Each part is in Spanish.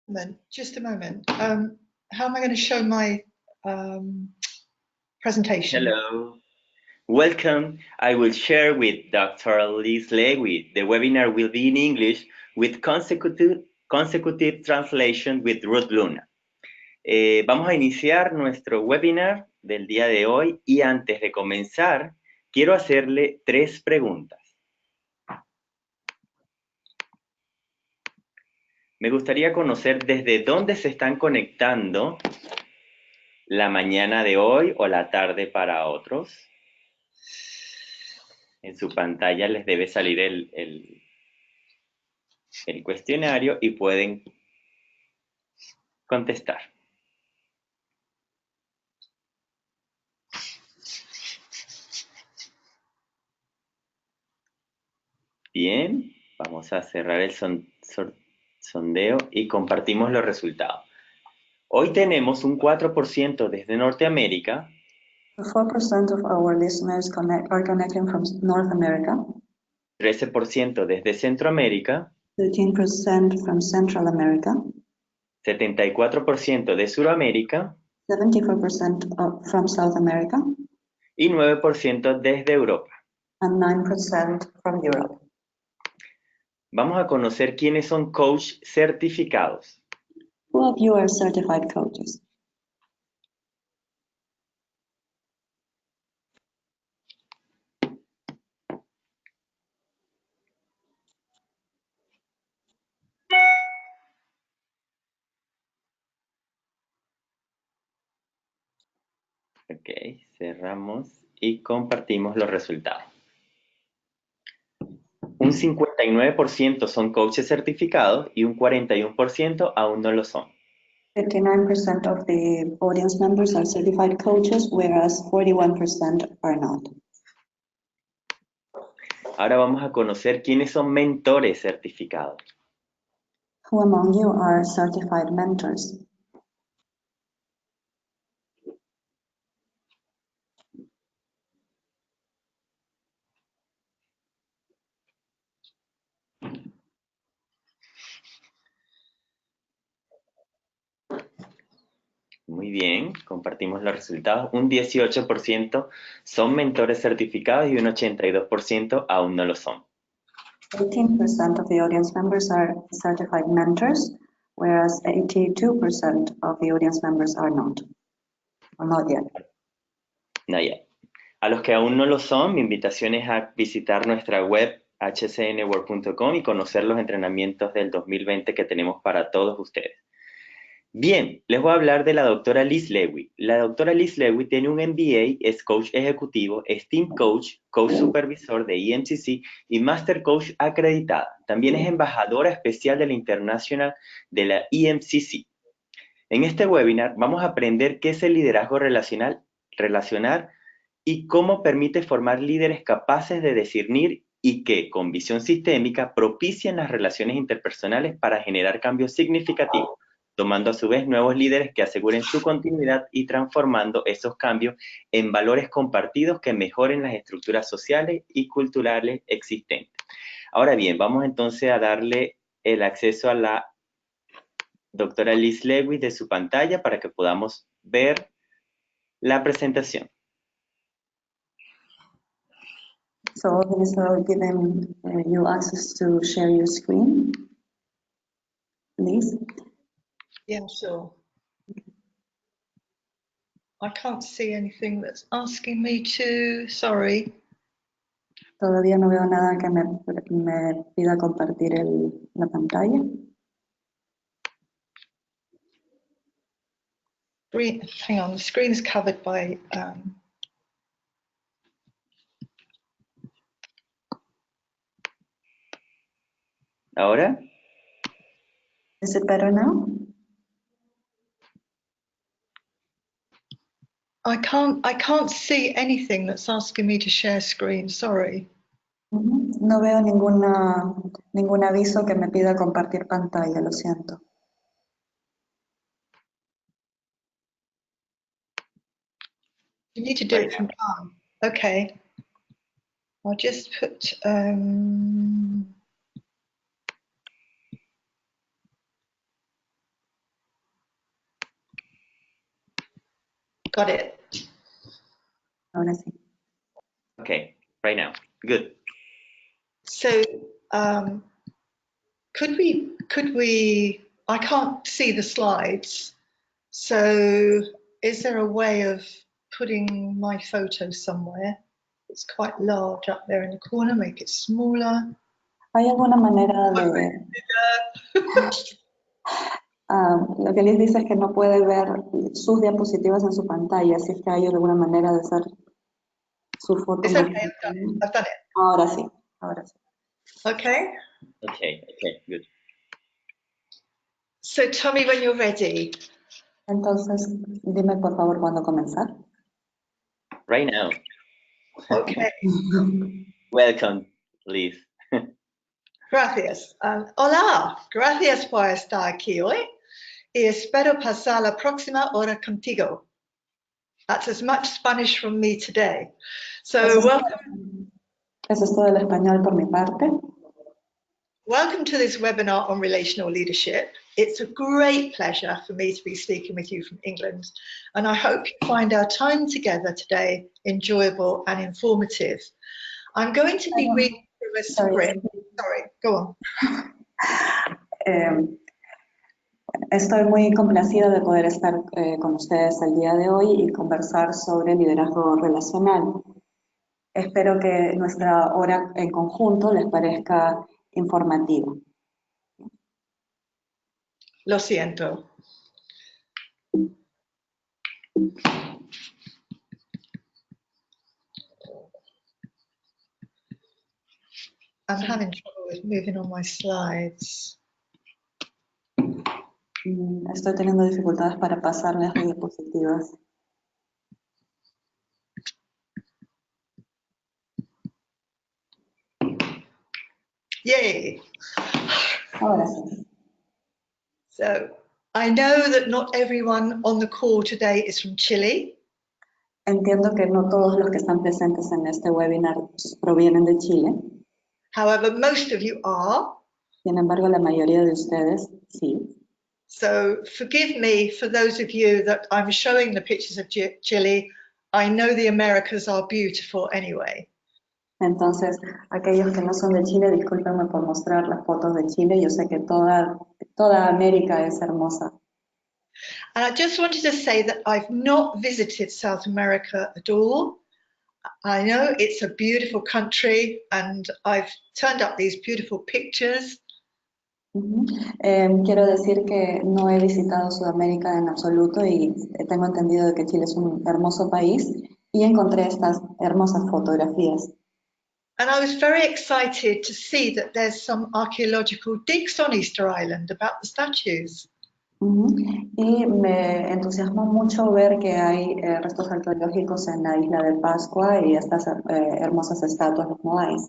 Then, just a moment. How am I going to show my presentation? Hello. Welcome. I will share with Dr. Lise. The webinar will be in English with consecutive translation with Ruth Luna. Vamos a iniciar nuestro webinar del día de hoy y antes de comenzar, quiero hacerle 3 preguntas. Me gustaría conocer desde dónde se están conectando la mañana de hoy o la tarde para otros. En su pantalla les debe salir el cuestionario y pueden contestar. Bien, vamos a cerrar el sondeo y compartimos los resultados. Hoy tenemos un 4% desde Norteamérica. 4% of our listeners are connecting from North America. 13% desde Centroamérica. 13% from Central America. 74% de Suramérica. 74% from South America. Y 9% desde Europa. And 9% from Europe. Vamos a conocer quiénes son coach certificados. Who of you are certified coaches? Ok, cerramos y compartimos los resultados. Un 59% son coaches certificados y un 41% aún no lo son. 59% of the audience members are certified coaches, whereas 41% are not. Ahora vamos a conocer quiénes son mentores certificados. Who among you are certified mentors? Muy bien, compartimos los resultados. Un 18% son mentores certificados y un 82% aún no lo son. 18% of the audience members are certified mentors, whereas 82% of the audience members are not, or not yet. Not yet. A los que aún no lo son, mi invitación es a visitar nuestra web hcnwork.com y conocer los entrenamientos del 2020 que tenemos para todos ustedes. Bien, les voy a hablar de la doctora Lise. La doctora Lise tiene un MBA, es coach ejecutivo, es team coach, coach supervisor de EMCC y master coach acreditada. También es embajadora especial de la Internacional de la EMCC. En este webinar vamos a aprender qué es el liderazgo relacional y cómo permite formar líderes capaces de discernir y que, con visión sistémica, propician las relaciones interpersonales para generar cambios significativos, tomando a su vez nuevos líderes que aseguren su continuidad y transformando esos cambios en valores compartidos que mejoren las estructuras sociales y culturales existentes. Ahora bien, vamos entonces a darle el acceso a la doctora Lise de su pantalla para que podamos ver la presentación. So this will give you access to share your screen, please. Yeah, sure. I can't see anything that's asking me to, sorry. Todavía no veo nada que me pida compartir la pantalla. Hang on, the screen is covered by ¿Ahora? Is it better now? I can't see anything that's asking me to share screen, sorry. No veo ningún aviso que me pida compartir pantalla, lo siento. You need to do it from home. Okay. I'll just put Got it. Ahora sí. Okay, right now. Good. So, could we, I can't see the slides. So is there a way of putting my photo somewhere? It's quite large up there in the corner, make it smaller. ¿Hay alguna manera de...? Lo que Liz dice es que no puede ver sus diapositivas en su pantalla, si es que hay alguna manera de hacer su foto. It's okay, I've done it. Ahora sí, ahora sí. Okay. Okay, good. So tell me when you're ready. Entonces, dime por favor cuándo comenzar. Right now. Okay. Welcome, Liz. Gracias. Hola, gracias por estar aquí hoy y espero pasar la próxima hora contigo. That's as much Spanish from me today. So welcome. Eso es todo el español por mi parte. Welcome to this webinar on relational leadership. It's a great pleasure for me to be speaking with you from England, and I hope you find our time together today enjoyable and informative. I'm going to be reading through a script. Sorry, go on. Estoy muy complacida de poder estar con ustedes el día de hoy y conversar sobre liderazgo relacional. Espero que nuestra hora en conjunto les parezca informativa. Lo siento. I'm having trouble with moving on my slides. Estoy teniendo dificultades para pasar las diapositivas. Yay! Ahora sí. So, I know that not everyone on the call today is from Chile. Entiendo que no todos los que están presentes en este webinar provienen de Chile. However, most of you are. Sin embargo, la mayoría de ustedes sí. So forgive me for those of you that I'm showing the pictures of Chile. I know the Americas are beautiful anyway. Entonces, aquellos que no son de Chile, discúlpenme por mostrar las fotos de Chile. Yo sé que toda América es hermosa. And I just wanted to say that I've not visited South America at all. I know it's a beautiful country and I've turned up these beautiful pictures. Quiero decir que no he visitado Sudamérica en absoluto y tengo entendido de que Chile es un hermoso país y encontré estas hermosas fotografías. And I was very excited to see that there's some archaeological digs on Easter Island about the statues. Y me entusiasmó mucho ver que hay restos arqueológicos en la isla de Pascua y estas hermosas estatuas los moais.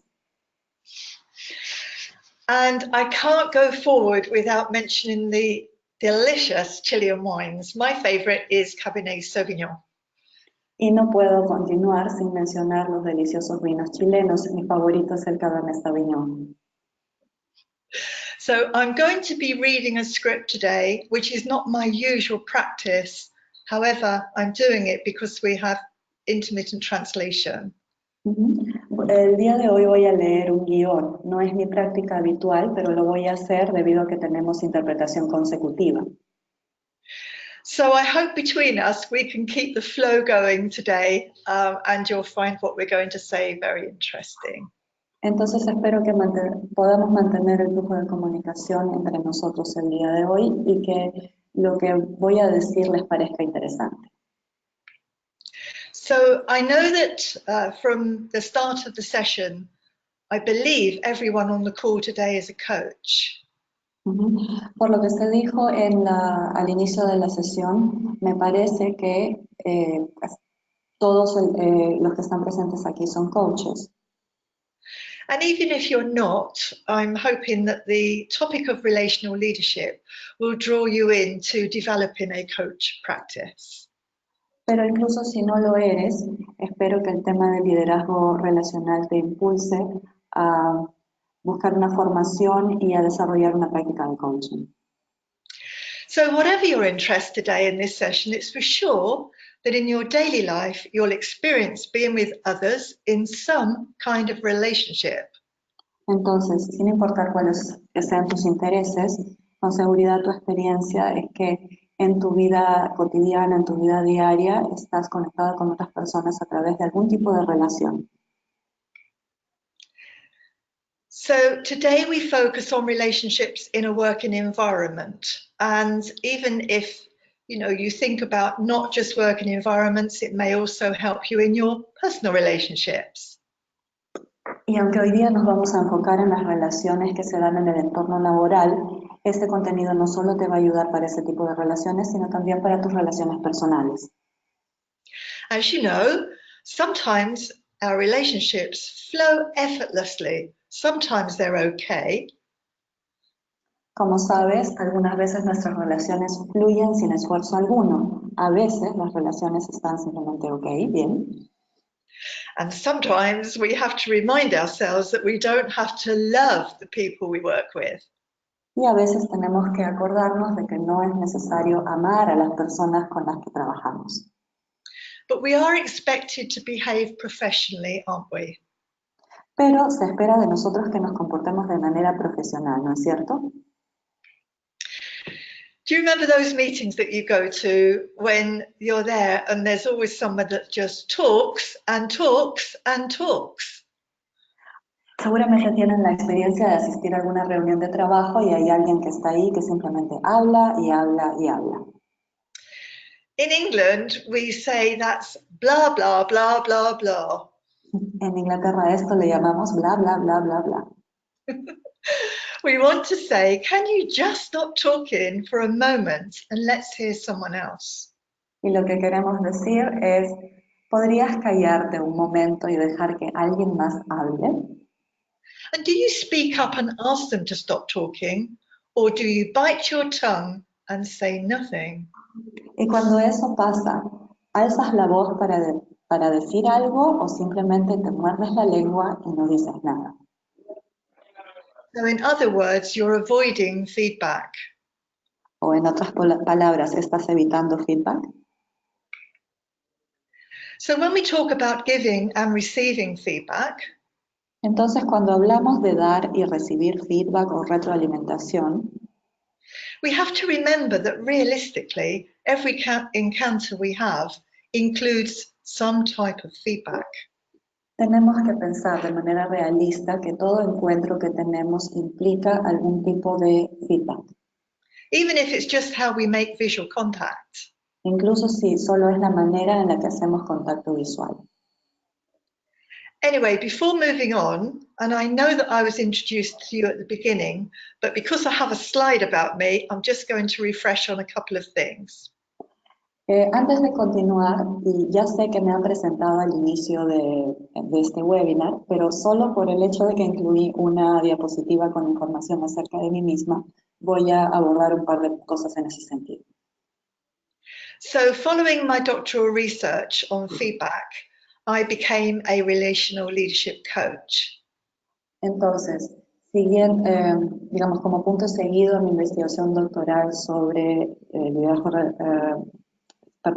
And I can't go forward without mentioning the delicious Chilean wines. My favorite is Cabernet Sauvignon. Y no puedo continuar sin mencionar los deliciosos vinos chilenos. Mi favorito es el Cabernet Sauvignon. So I'm going to be reading a script today, which is not my usual practice. However, I'm doing it because we have intermittent translation. El día de hoy voy a leer un guión. No es mi práctica habitual, pero lo voy a hacer debido a que tenemos interpretación consecutiva. So I hope between us we can keep the flow going today and you'll find what we're going to say very interesting. Entonces espero que podamos mantener el flujo de comunicación entre nosotros el día de hoy y que lo que voy a decir les parezca interesante. So I know that from the start of the session, I believe everyone on the call today is a coach. Por lo que se dijo al inicio de la sesión, me parece que todos los que están presentes aquí son coaches. And even if you're not, I'm hoping that the topic of relational leadership will draw you into developing a coach practice. Pero incluso si no lo eres, espero que el tema del liderazgo relacional te impulse a buscar una formación y a desarrollar una práctica de coaching. So whatever your interest today in this session, it's for sure that in your daily life, you'll experience being with others in some kind of relationship. Entonces, sin importar cuáles sean tus intereses, con seguridad tu experiencia es que en tu vida cotidiana, en tu vida diaria, estás conectada con otras personas a través de algún tipo de relación. So today we focus on relationships in a working environment. And even if you think about not just working environments, it may also help you in your personal relationships. Y aunque hoy día nos vamos a enfocar en las relaciones que se dan en el entorno laboral, este contenido no solo te va a ayudar para ese tipo de relaciones, sino también para tus relaciones personales. As you know, sometimes our relationships flow effortlessly. Sometimes they're okay. Como sabes, algunas veces nuestras relaciones fluyen sin esfuerzo alguno. A veces las relaciones están simplemente ok, bien. And sometimes we have to remind ourselves that we don't have to love the people we work with. Y a veces tenemos que acordarnos de que no es necesario amar a las personas con las que trabajamos. But we are expected to behave professionally, aren't we? Pero se espera de nosotros que nos comportemos de manera profesional, ¿no es cierto? Do you remember those meetings that you go to when you're there and there's always someone that just talks and talks and talks? Seguramente tienen la experiencia de asistir a alguna reunión de trabajo y hay alguien que está ahí que simplemente habla y habla y habla. In England, we say that's blah, blah, blah, blah, blah. En Inglaterra a esto le llamamos bla, bla, bla, bla, bla. We want to say, can you just stop talking for a moment and let's hear someone else? Y lo que queremos decir es, ¿podrías callarte un momento y dejar que alguien más hable? And do you speak up and ask them to stop talking, or do you bite your tongue and say nothing? Y cuando eso pasa, ¿alzas la voz para decir algo o simplemente te muerdes la lengua y no dices nada? So in other words, you're avoiding feedback. O en otras palabras, ¿estás evitando feedback? So when we talk about giving and receiving feedback, Entonces, cuando hablamos de dar y recibir feedback o retroalimentación, we have to remember that realistically, every encounter we have includes some type of feedback. tenemos que pensar de manera realista que todo encuentro que tenemos implica algún tipo de feedback. Even if it's just how we make visual contact. Incluso si solo es la manera en la que hacemos contacto visual. Anyway, before moving on, and I know that I was introduced to you at the beginning, but because I have a slide about me, I'm just going to refresh on a couple of things. Antes de continuar, y ya sé que me han presentado al inicio de este webinar, pero solo por el hecho de que incluí una diapositiva con información acerca de mí misma, voy a abordar un par de cosas en ese sentido. So following my doctoral research on feedback, I became a relational leadership coach. Entonces, digamos, como punto seguido a mi investigación doctoral sobre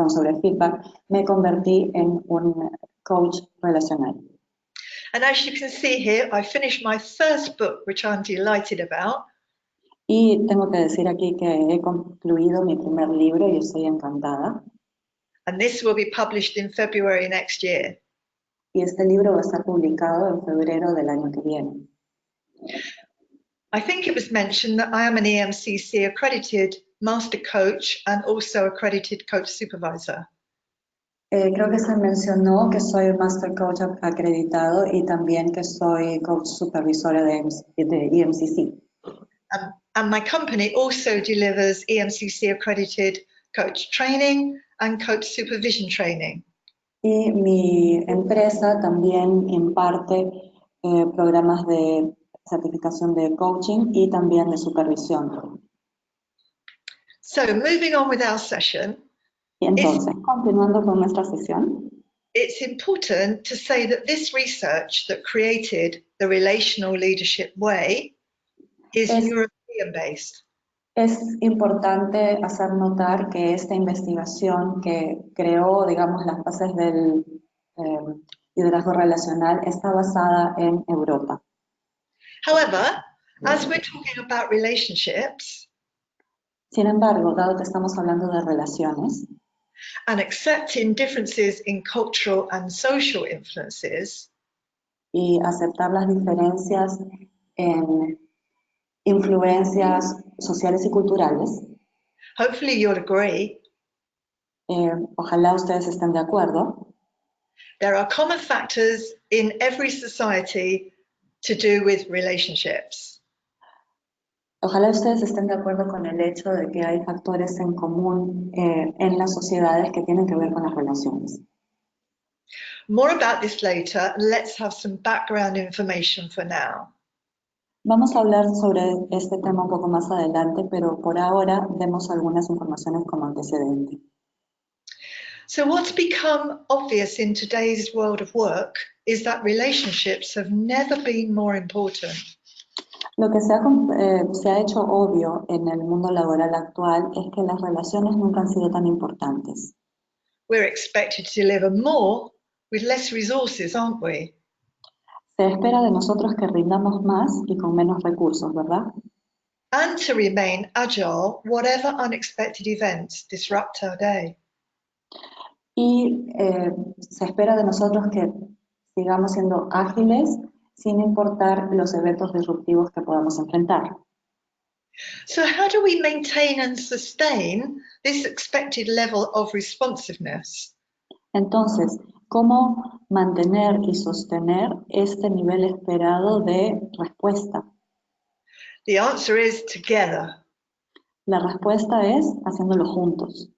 sobre feedback, me convertí en un coach relacional. And as you can see here, I finished my first book, which I'm delighted about. Y tengo que decir aquí que he concluido mi primer libro y estoy encantada. And this will be published in February next year. Y este libro va a estar publicado en febrero del año que viene. I think it was mentioned that I am an EMCC accredited master coach and also accredited coach supervisor. Creo que se mencionó que soy Master Coach acreditado y también que soy Coach Supervisora de EMCC. And my company also delivers EMCC accredited coach training and coach supervision training. Y mi empresa también imparte programas de certificación de coaching y también de supervisión. So moving on with our session. Y entonces, continuando con nuestra sesión, it's important to say that this research that created the relational leadership way is European-based. Es importante hacer notar que esta investigación que creó, digamos, las bases del liderazgo relacional está basada en Europa. However, as we're talking about relationships Sin embargo, dado que estamos hablando de relaciones and accepting differences in cultural and social influences, y aceptar las diferencias en influencias sociales y culturales, hopefully you'll agree, ojalá ustedes estén de acuerdo, there are common factors in every society to do with relationships. ojalá ustedes estén de acuerdo con el hecho de que hay factores en común en las sociedades que tienen que ver con las relaciones. More about this later. Let's have some background information for now. Vamos a hablar sobre este tema un poco más adelante, pero por ahora demos algunas informaciones como antecedente. So what's become obvious in today's world of work is that relationships have never been more important. Lo que se ha hecho obvio en el mundo laboral actual es que las relaciones nunca han sido tan importantes. We're expected to deliver more with less resources, aren't we? Se espera de nosotros que rindamos más y con menos recursos, ¿verdad? And to remain agile, whatever unexpected events disrupt our day. Y se espera de nosotros que sigamos siendo ágiles sin importar los eventos disruptivos que podamos enfrentar. So how do we maintain and sustain this expected level of responsiveness? Entonces, ¿cómo mantener y sostener este nivel esperado de respuesta? The answer is together. La respuesta es haciéndolo juntos.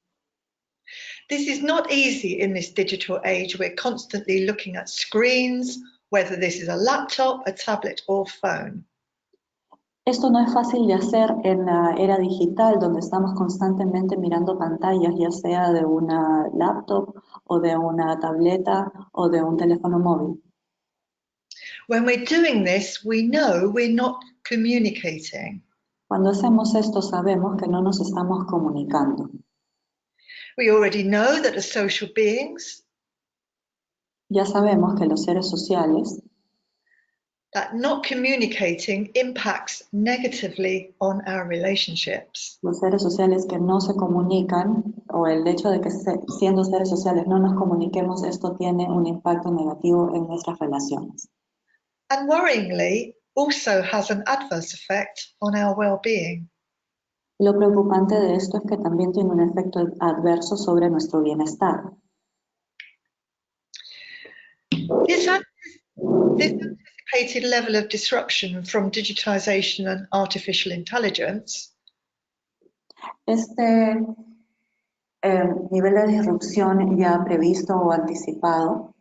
This is not easy in this digital age. We're constantly looking at screens, whether this is a laptop, a tablet, or phone. Esto no es fácil de hacer en la era digital, donde estamos constantemente mirando pantallas, ya sea de una laptop o de una tableta o de un teléfono móvil. When we're doing this, we know we're not communicating. Cuando hacemos esto sabemos que no nos estamos comunicando. We already know that as social beings, Ya sabemos que los seres sociales, that not communicating impacts negatively on our relationships. los seres sociales que no se comunican, o el hecho de que siendo seres sociales no nos comuniquemos, esto tiene un impacto negativo en nuestras relaciones. And worryingly, also has an adverse effect on our well-being. Lo preocupante de esto es que también tiene un efecto adverso sobre nuestro bienestar. This anticipated level of disruption from digitization and artificial intelligence Este nivel de disrupción ya previsto o anticipado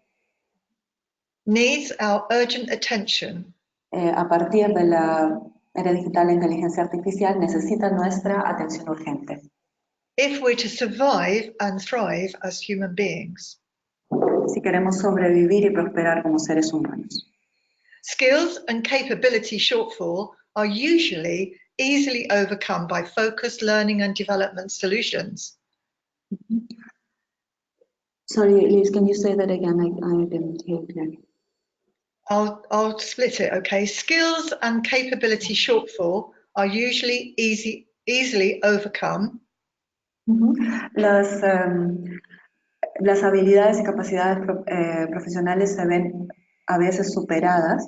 needs our urgent attention a partir de la era digital e inteligencia artificial necesita nuestra atención urgente. if we're to survive and thrive as human beings. Si queremos sobrevivir y prosperar como seres humanos. Skills and capability shortfall are usually easily overcome by focused learning and development solutions. Sorry, Liz, can you say that again? I didn't hear clearly. I'll split it, okay? Skills and capability shortfall are usually easily overcome Las habilidades y capacidades profesionales se ven a veces superadas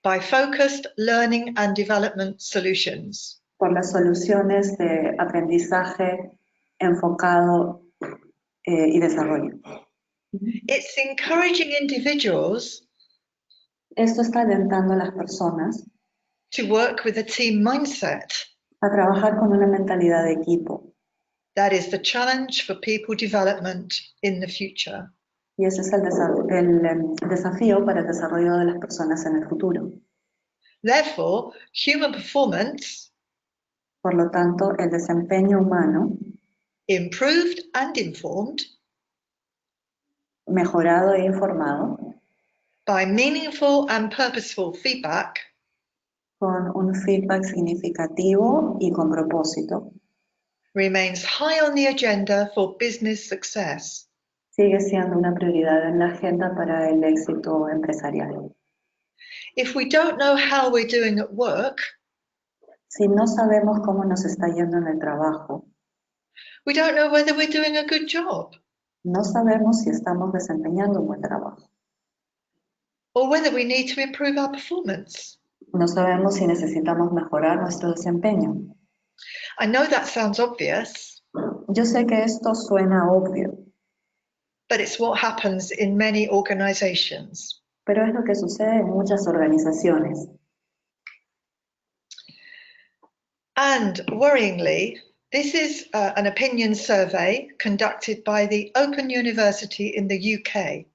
by focused learning and development solutions. por las soluciones de aprendizaje enfocado y desarrollo. It's encouraging individuals Esto está alentando a las personas to work with a team mindset. a trabajar con una mentalidad de equipo. That is the challenge for people development in the future. Y ese es el desafío para el desarrollo de las personas en el futuro. Therefore, human performance, Por lo tanto, el desempeño humano, improved and informed mejorado e informado, by meaningful and purposeful feedback, con un feedback significativo y con propósito, remains high on the agenda for business success. sigue siendo una prioridad en la agenda para el éxito empresarial. If we don't know how we're doing at work, Si no sabemos cómo nos está yendo en el trabajo, we don't know whether we're doing a good job no sabemos si estamos desempeñando un buen trabajo, or whether we need to improve our performance. no sabemos si necesitamos mejorar nuestro desempeño. I know that sounds obvious, Yo sé que esto suena obvio, but it's what happens in many organizations. pero es lo que sucede en muchas organizaciones. And worryingly, this is an opinion survey conducted by the Open University in the UK.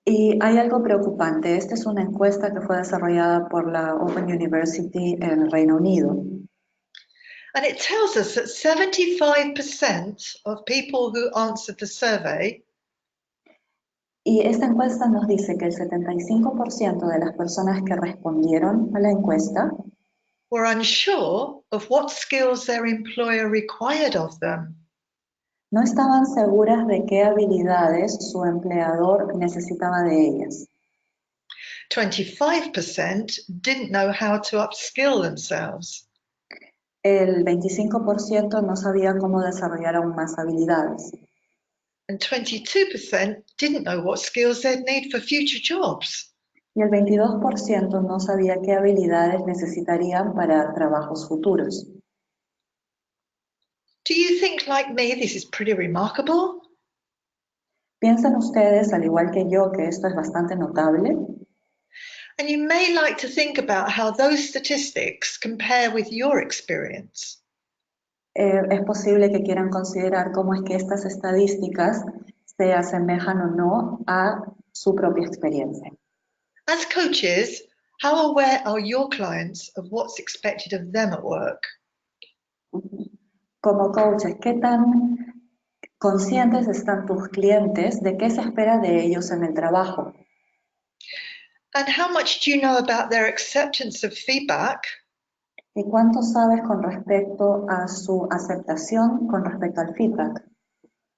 Y hay algo preocupante. Esta es una encuesta que fue desarrollada por la Open University en el Reino Unido. And it tells us that 75% of people who answered the survey Y esta encuesta nos dice que el 75% de las personas que respondieron a la encuesta were unsure of what skills their employer required of them. no estaban seguras de qué habilidades su empleador necesitaba de ellas. 25% didn't know how to upskill themselves. El 25% no sabía cómo desarrollar aún más habilidades. And 22% didn't know what skills they'd need for future jobs. Y el 22% no sabía qué habilidades necesitarían para trabajos futuros. Do you think, like me, this is pretty remarkable? ¿Piensan ustedes, al igual que yo, que esto es bastante notable? And you may like to think about how those statistics compare with your experience. Es posible que quieran considerar cómo es que estas estadísticas se asemejan o no a su propia experiencia. As coaches, how aware are your clients of what's expected of them at work? Como coaches, ¿qué tan conscientes están tus clientes de qué se espera de ellos en el trabajo? And how much do you know about their acceptance of feedback ¿Y cuánto sabes con respecto a su aceptación con respecto al feedback?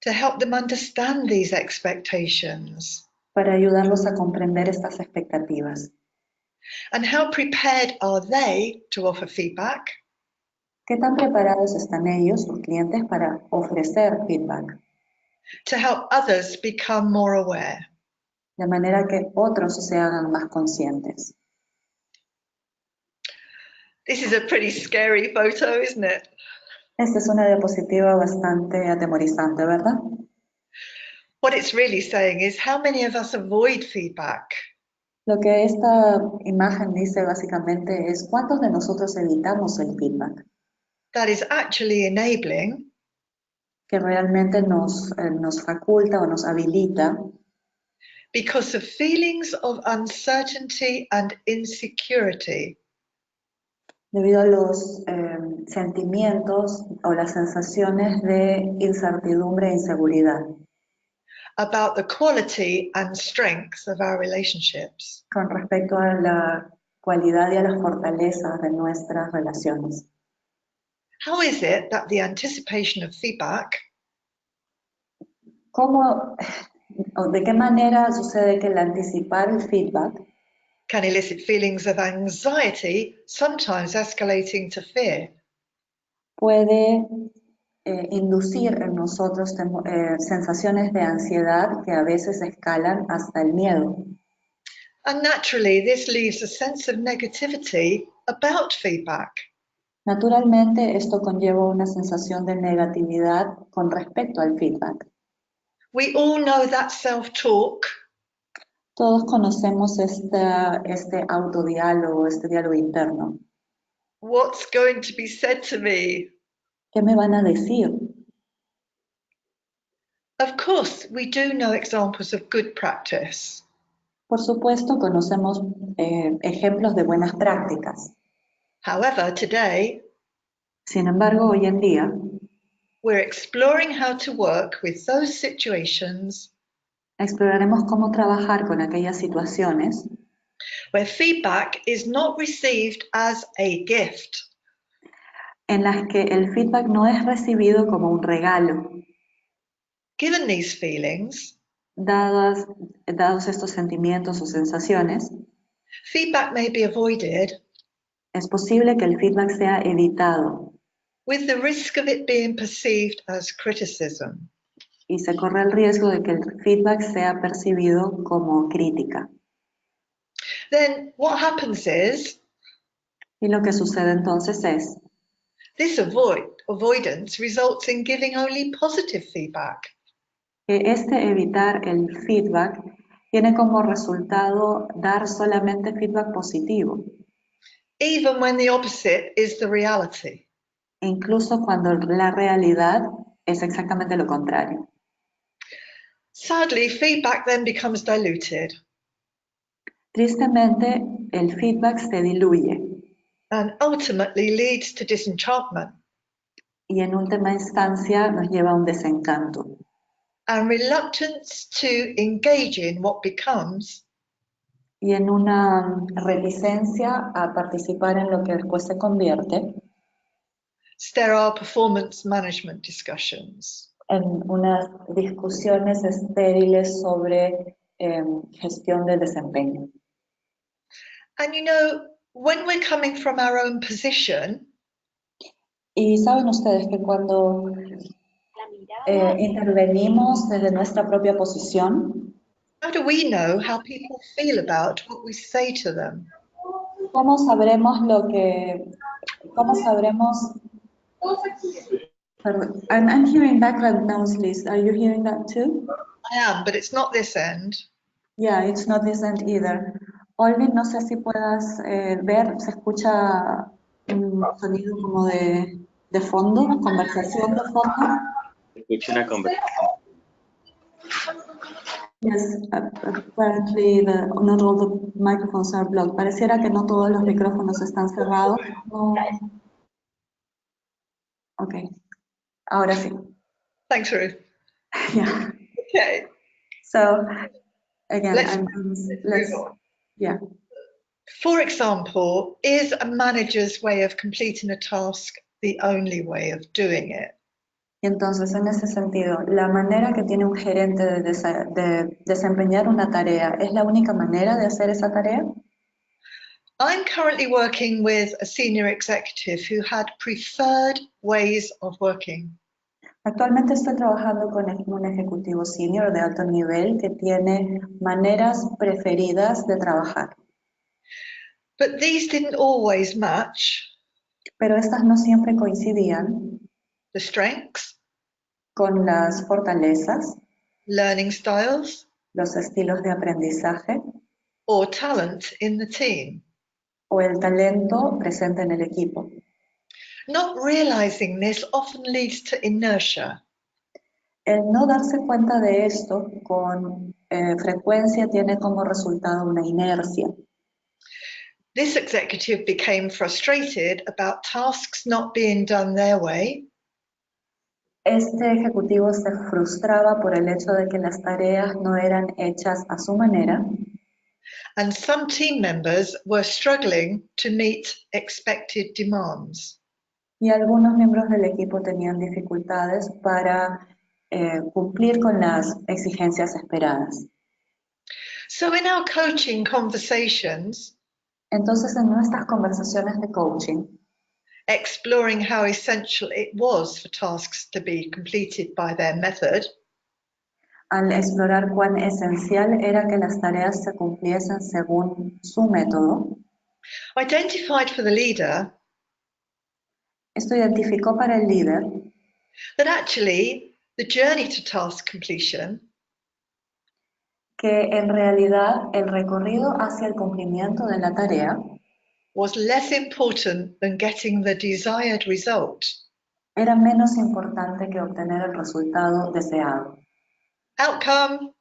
to help them understand these expectations? Para ayudarlos a comprender estas expectativas. And how prepared are they to offer feedback? ¿Qué tan preparados están ellos, sus clientes, para ofrecer feedback? To help others become more aware. De manera que otros se hagan más conscientes. This is a pretty scary photo, isn't it? Esta es una diapositiva bastante atemorizante, ¿verdad? What it's really saying is how many of us avoid feedback? Lo que esta imagen dice básicamente es cuántos de nosotros evitamos el feedback, That is actually enabling que realmente nos faculta o nos habilita because of feelings of uncertainty and insecurity. debido a los sentimientos o las sensaciones de incertidumbre e inseguridad About the quality and strength of our relationships. con respecto a la cualidad y a las fortalezas de nuestras relaciones. How is it that the anticipation of feedback ¿Cómo o de qué manera sucede que el anticipar el feedback can elicit feelings of anxiety, sometimes escalating to fear? puede inducir en nosotros sensaciones de ansiedad que a veces escalan hasta el miedo? And naturally, this leaves a sense of negativity about feedback. Naturalmente, esto conlleva una sensación de negatividad con respecto al feedback. We all know that self-talk. Todos conocemos este autodiálogo, este diálogo interno. What's going to be said to me? ¿Qué me van a decir? Of course, we do know examples of good practice. Por supuesto, conocemos ejemplos de buenas prácticas. However, today, Sin embargo, hoy en día, we're exploring how to work with those situations exploraremos cómo trabajar con aquellas situaciones where feedback is not received as a gift. en las que el feedback no es recibido como un regalo. Given these feelings, Dados estos sentimientos o sensaciones, feedback may be avoided es posible que el feedback sea evitado with the risk of it being perceived as criticism. y se corre el riesgo de que el feedback sea percibido como crítica. Then what happens is Y lo que sucede entonces es this avoidance results in giving only positive feedback. que evitar el feedback tiene como resultado dar solamente feedback positivo, Even when the opposite is the reality. e incluso cuando la realidad es exactamente lo contrario. Sadly, feedback then becomes diluted Tristemente, el feedback se diluye and ultimately leads to disenchantment y en última instancia nos lleva a un desencanto and reluctance to engage in what becomes y en una reticencia a participar en lo que después se convierte sterile performance management discussions. en unas discusiones estériles sobre gestión del desempeño. And you know, when we're coming from our own position, Y saben ustedes que cuando intervenimos desde nuestra propia posición, how do we know how people feel about what we say to them? ¿cómo sabremos cómo sabremos? Pardon, I'm hearing background noise, Lise. Are you hearing that too? I am, but it's not this end. Yeah, it's not this end either. Olvin, no sé si puedas ver, se escucha un sonido como de fondo, conversación de fondo. Escucho una conversación. Yes, apparently not all the microphones are blocked. Pareciera que no todos los micrófonos están cerrados. No. Ok, ahora sí. Thanks, Ruth. Yeah. Okay, So again, let's let's move on. yeah. For example, is a manager's way of completing a task the only way of doing it? Y entonces, en ese sentido, la manera que tiene un gerente de desempeñar una tarea, ¿es la única manera de hacer esa tarea? I'm currently working with a senior executive who had preferred ways of working. Actualmente estoy trabajando con un ejecutivo senior de alto nivel que tiene maneras preferidas de trabajar. But these didn't always match Pero estas no siempre coincidían the strengths, con las fortalezas, learning styles, los estilos de aprendizaje or talent in the team. o el talento presente en el equipo. Not realizing this often leads to inertia. El no darse cuenta de esto con frecuencia tiene como resultado una inercia. This executive became frustrated about tasks not being done their way Este ejecutivo se frustraba por el hecho de que las tareas no eran hechas a su manera and some team members were struggling to meet expected demands. y algunos miembros del equipo tenían dificultades para cumplir con las exigencias esperadas. So in our coaching conversations, Entonces, en nuestras conversaciones de coaching, exploring how essential it was for tasks to be completed by their method, al explorar cuán esencial era que las tareas se cumpliesen según su método, identified for the leader esto identificó para el líder that actually the journey to task completion que en realidad el recorrido hacia el cumplimiento de la tarea was less important than getting the desired result. era menos importante que obtener el resultado deseado. Outcome,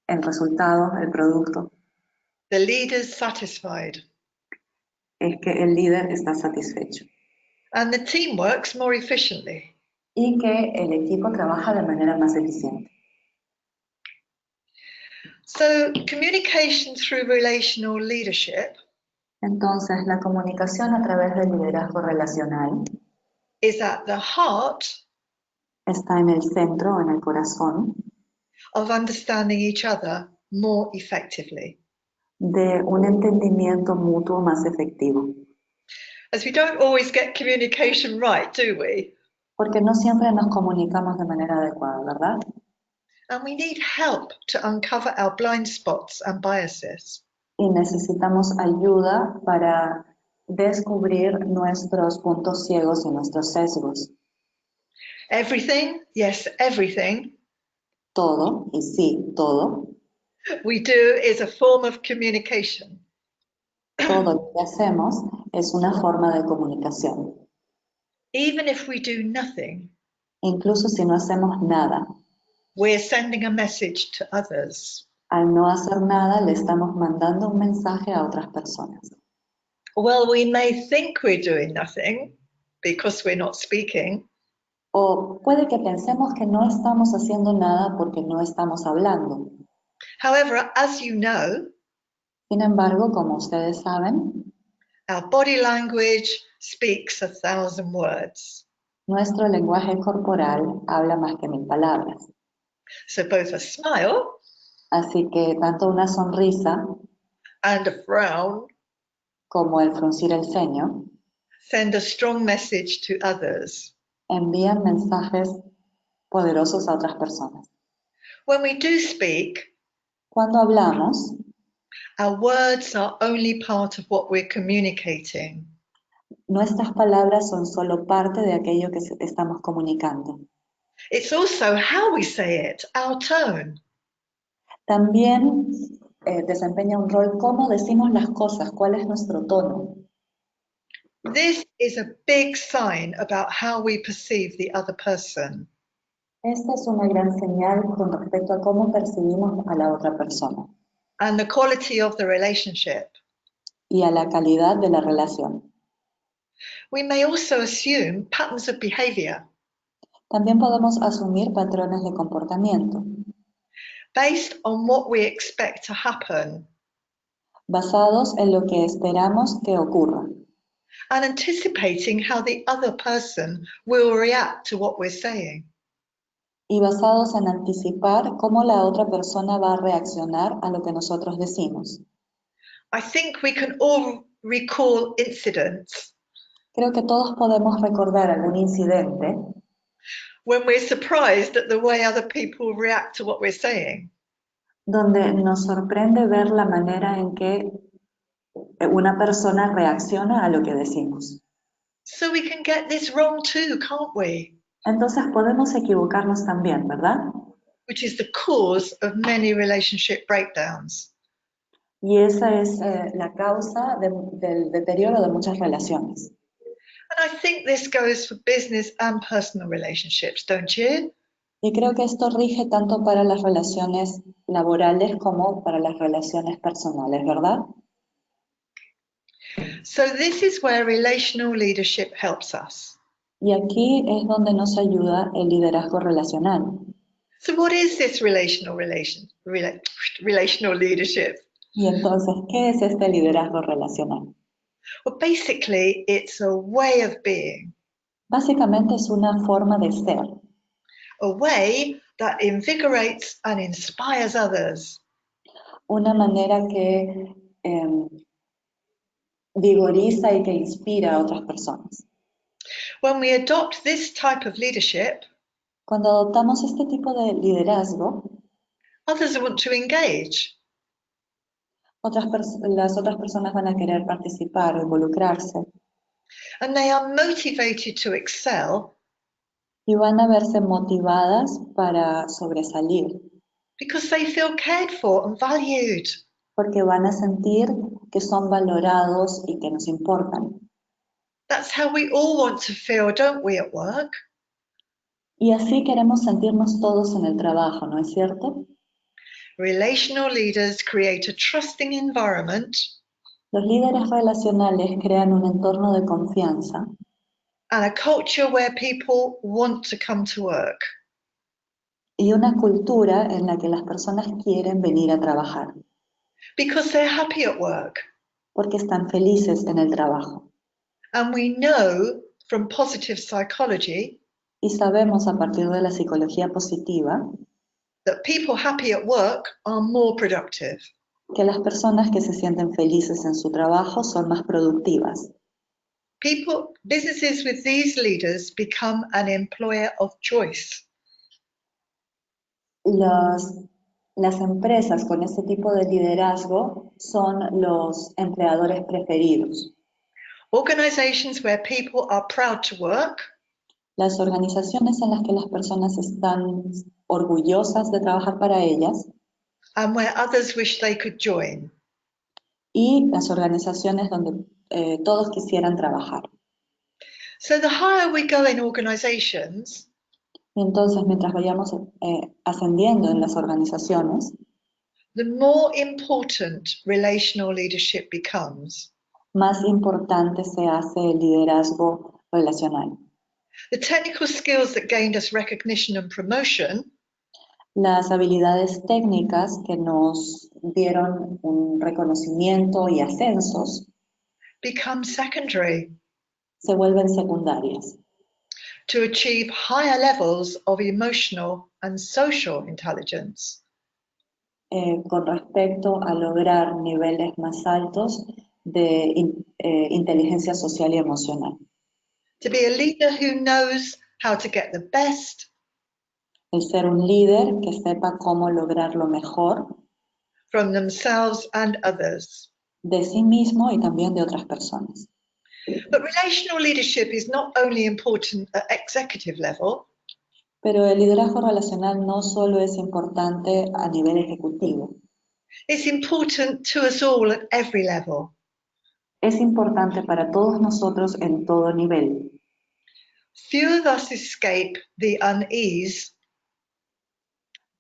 El resultado, el producto, the leader's satisfied es que el líder está satisfecho and the team works more efficiently. y que el equipo trabaja de manera más eficiente. So communication through relational leadership Entonces, la comunicación a través del liderazgo relacional is at the heart está en el centro, en el corazón, of understanding each other more effectively. de un entendimiento mutuo más efectivo. As we don't always get communication right, do we? Porque no siempre nos comunicamos de manera adecuada, ¿verdad? And we need help to uncover our blind spots and biases. Y necesitamos ayuda para descubrir nuestros puntos ciegos y nuestros sesgos. Everything, yes, everything Todo, y sí, todo, we do is a form of communication. todo lo que hacemos es una forma de comunicación. Even if we do nothing, Incluso si no hacemos nada, we're sending a message to others. al no hacer nada le estamos mandando un mensaje a otras personas. Well, we may think we're doing nothing because we're not speaking, O puede que pensemos que no estamos haciendo nada porque no estamos hablando. however, as you know, Sin embargo, como ustedes saben, our body language speaks 1,000 words. nuestro lenguaje corporal habla más que 1000 palabras. So both a smile Así que tanto una sonrisa and a frown como el fruncir el ceño send a strong message to others. envían mensajes poderosos a otras personas. When we do speak, Cuando hablamos, our words are only part of what we're communicating. nuestras palabras son solo parte de aquello que estamos comunicando. It's also how we say it, our tone. También desempeña un rol cómo decimos las cosas, cuál es nuestro tono. This is a big sign about how we perceive the other person. Esta es una gran señal con respecto a cómo percibimos a la otra persona And the quality of the relationship. y a la calidad de la relación. We may also assume patterns of behavior También podemos asumir patrones de comportamiento based on what we expect to happen basados en lo que esperamos que ocurra and anticipating how the other person will react to what we're saying. y basados en anticipar cómo la otra persona va a reaccionar a lo que nosotros decimos. I think we can all recall incidents Creo que todos podemos recordar algún incidente when we're surprised at the way other people react to what we're saying. donde nos sorprende ver la manera en que una persona reacciona a lo que decimos. So we can get this wrong too, can't we? Entonces podemos equivocarnos también, ¿verdad? Which is the cause of many relationship breakdowns. Y esa es la causa del deterioro de muchas relaciones. And I think this goes for business and personal relationships, don't you? Y creo que esto rige tanto para las relaciones laborales como para las relaciones personales, ¿verdad? So this is where relational leadership helps us. Y aquí es donde nos ayuda el liderazgo relacional. So what is this relational leadership? Y entonces, ¿qué es este liderazgo relacional? Well, basically, it's a way of being, Básicamente es una forma de ser, a way that invigorates and inspires others. una manera que vigoriza y que inspira a otras personas. When we adopt this type of leadership, Cuando adoptamos este tipo de liderazgo, others want to engage. las otras personas van a querer participar o involucrarse And they are motivated to excel y van a verse motivadas para sobresalir, because they feel cared for and valued. porque van a sentir que son valorados y que nos importan. That's how we all want to feel, don't we, at work? Y así queremos sentirnos todos en el trabajo, ¿no es cierto? Relational leaders create a trusting environment Los líderes relacionales crean un entorno de confianza and a culture where people want to come to work. y una cultura en la que las personas quieren venir a trabajar, because they're happy at work. porque están felices en el trabajo. And we know from positive psychology Y sabemos a partir de la psicología positiva that people happy at work are more productive. que las personas que se sienten felices en su trabajo son más productivas. Businesses with these leaders become an employer of choice. Las empresas con este tipo de liderazgo son los empleadores preferidos. Organizations where people are proud to work Las organizaciones en las que las personas están orgullosas de trabajar para ellas and where others wish they could join. y las organizaciones donde todos quisieran trabajar. So the higher we go in organizations, Y entonces, mientras vayamos ascendiendo en las organizaciones, the more important relational leadership becomes. más importante se hace el liderazgo relacional. The technical skills that gained us recognition and promotion Las habilidades técnicas que nos dieron un reconocimiento y ascensos become secondary se vuelven secundarias to achieve higher levels of emotional and social intelligence. con respecto a lograr niveles más altos de inteligencia social y emocional. To be a leader who knows how to get the best El ser un líder que sepa cómo lograr lo mejor from themselves and others. de sí mismo y también de otras personas. But relational leadership is not only important at executive level, Pero el liderazgo relacional no solo es importante a nivel ejecutivo, it's important to us all at every level. es importante para todos nosotros en todo nivel. Few of us escape the unease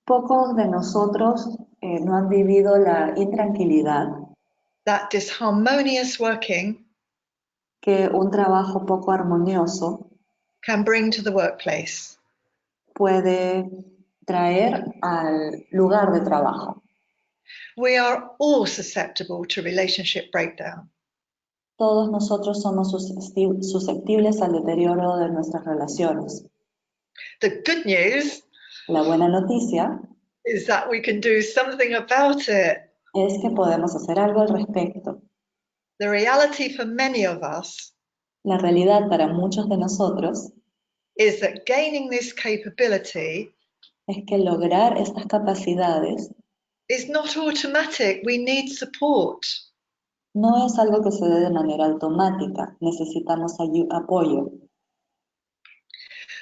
Pocos de nosotros no han vivido la intranquilidad that disharmonious working que un trabajo poco armonioso can bring to the workplace. puede traer al lugar de trabajo. We are all susceptible to relationship breakdown. Todos nosotros somos susceptibles al deterioro de nuestras relaciones. The good news La buena noticia is that we can do something about it. es que podemos hacer algo al respecto. The reality for many of us La realidad para muchos de nosotros is that gaining this capability es que lograr estas capacidades is not automatic. We need support. no es algo que se dé de manera automática, necesitamos apoyo.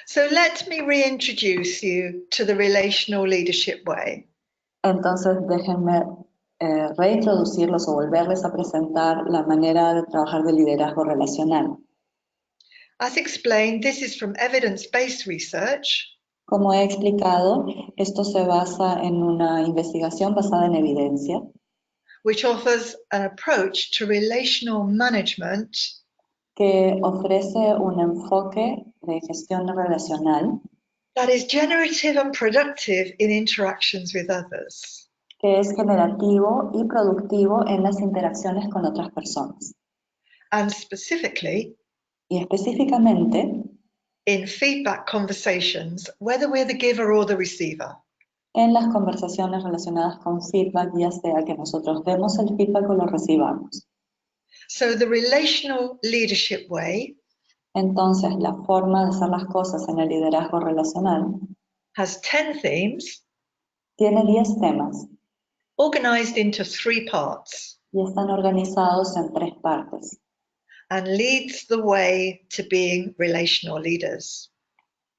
So let me reintroduce you to the relational leadership way. Entonces déjenme reintroducirlos o volverles a presentar la manera de trabajar de liderazgo relacional. As explained, this is from evidence-based research, Como he explicado, esto se basa en una investigación basada en evidencia which offers an approach to relational management que ofrece un enfoque de gestión relacional that is generative and productive in interactions with others. que es generativo y productivo en las interacciones con otras personas. And specifically, Y específicamente in feedback conversations, whether we're the giver or the receiver. en las conversaciones relacionadas con feedback, ya sea que nosotros demos el feedback o lo recibamos. So the relational leadership way Entonces, la forma de hacer las cosas en el liderazgo relacional has 10 themes tiene 10 temas organized into 3 parts y están organizados en 3 partes. and leads the way to being relational leaders.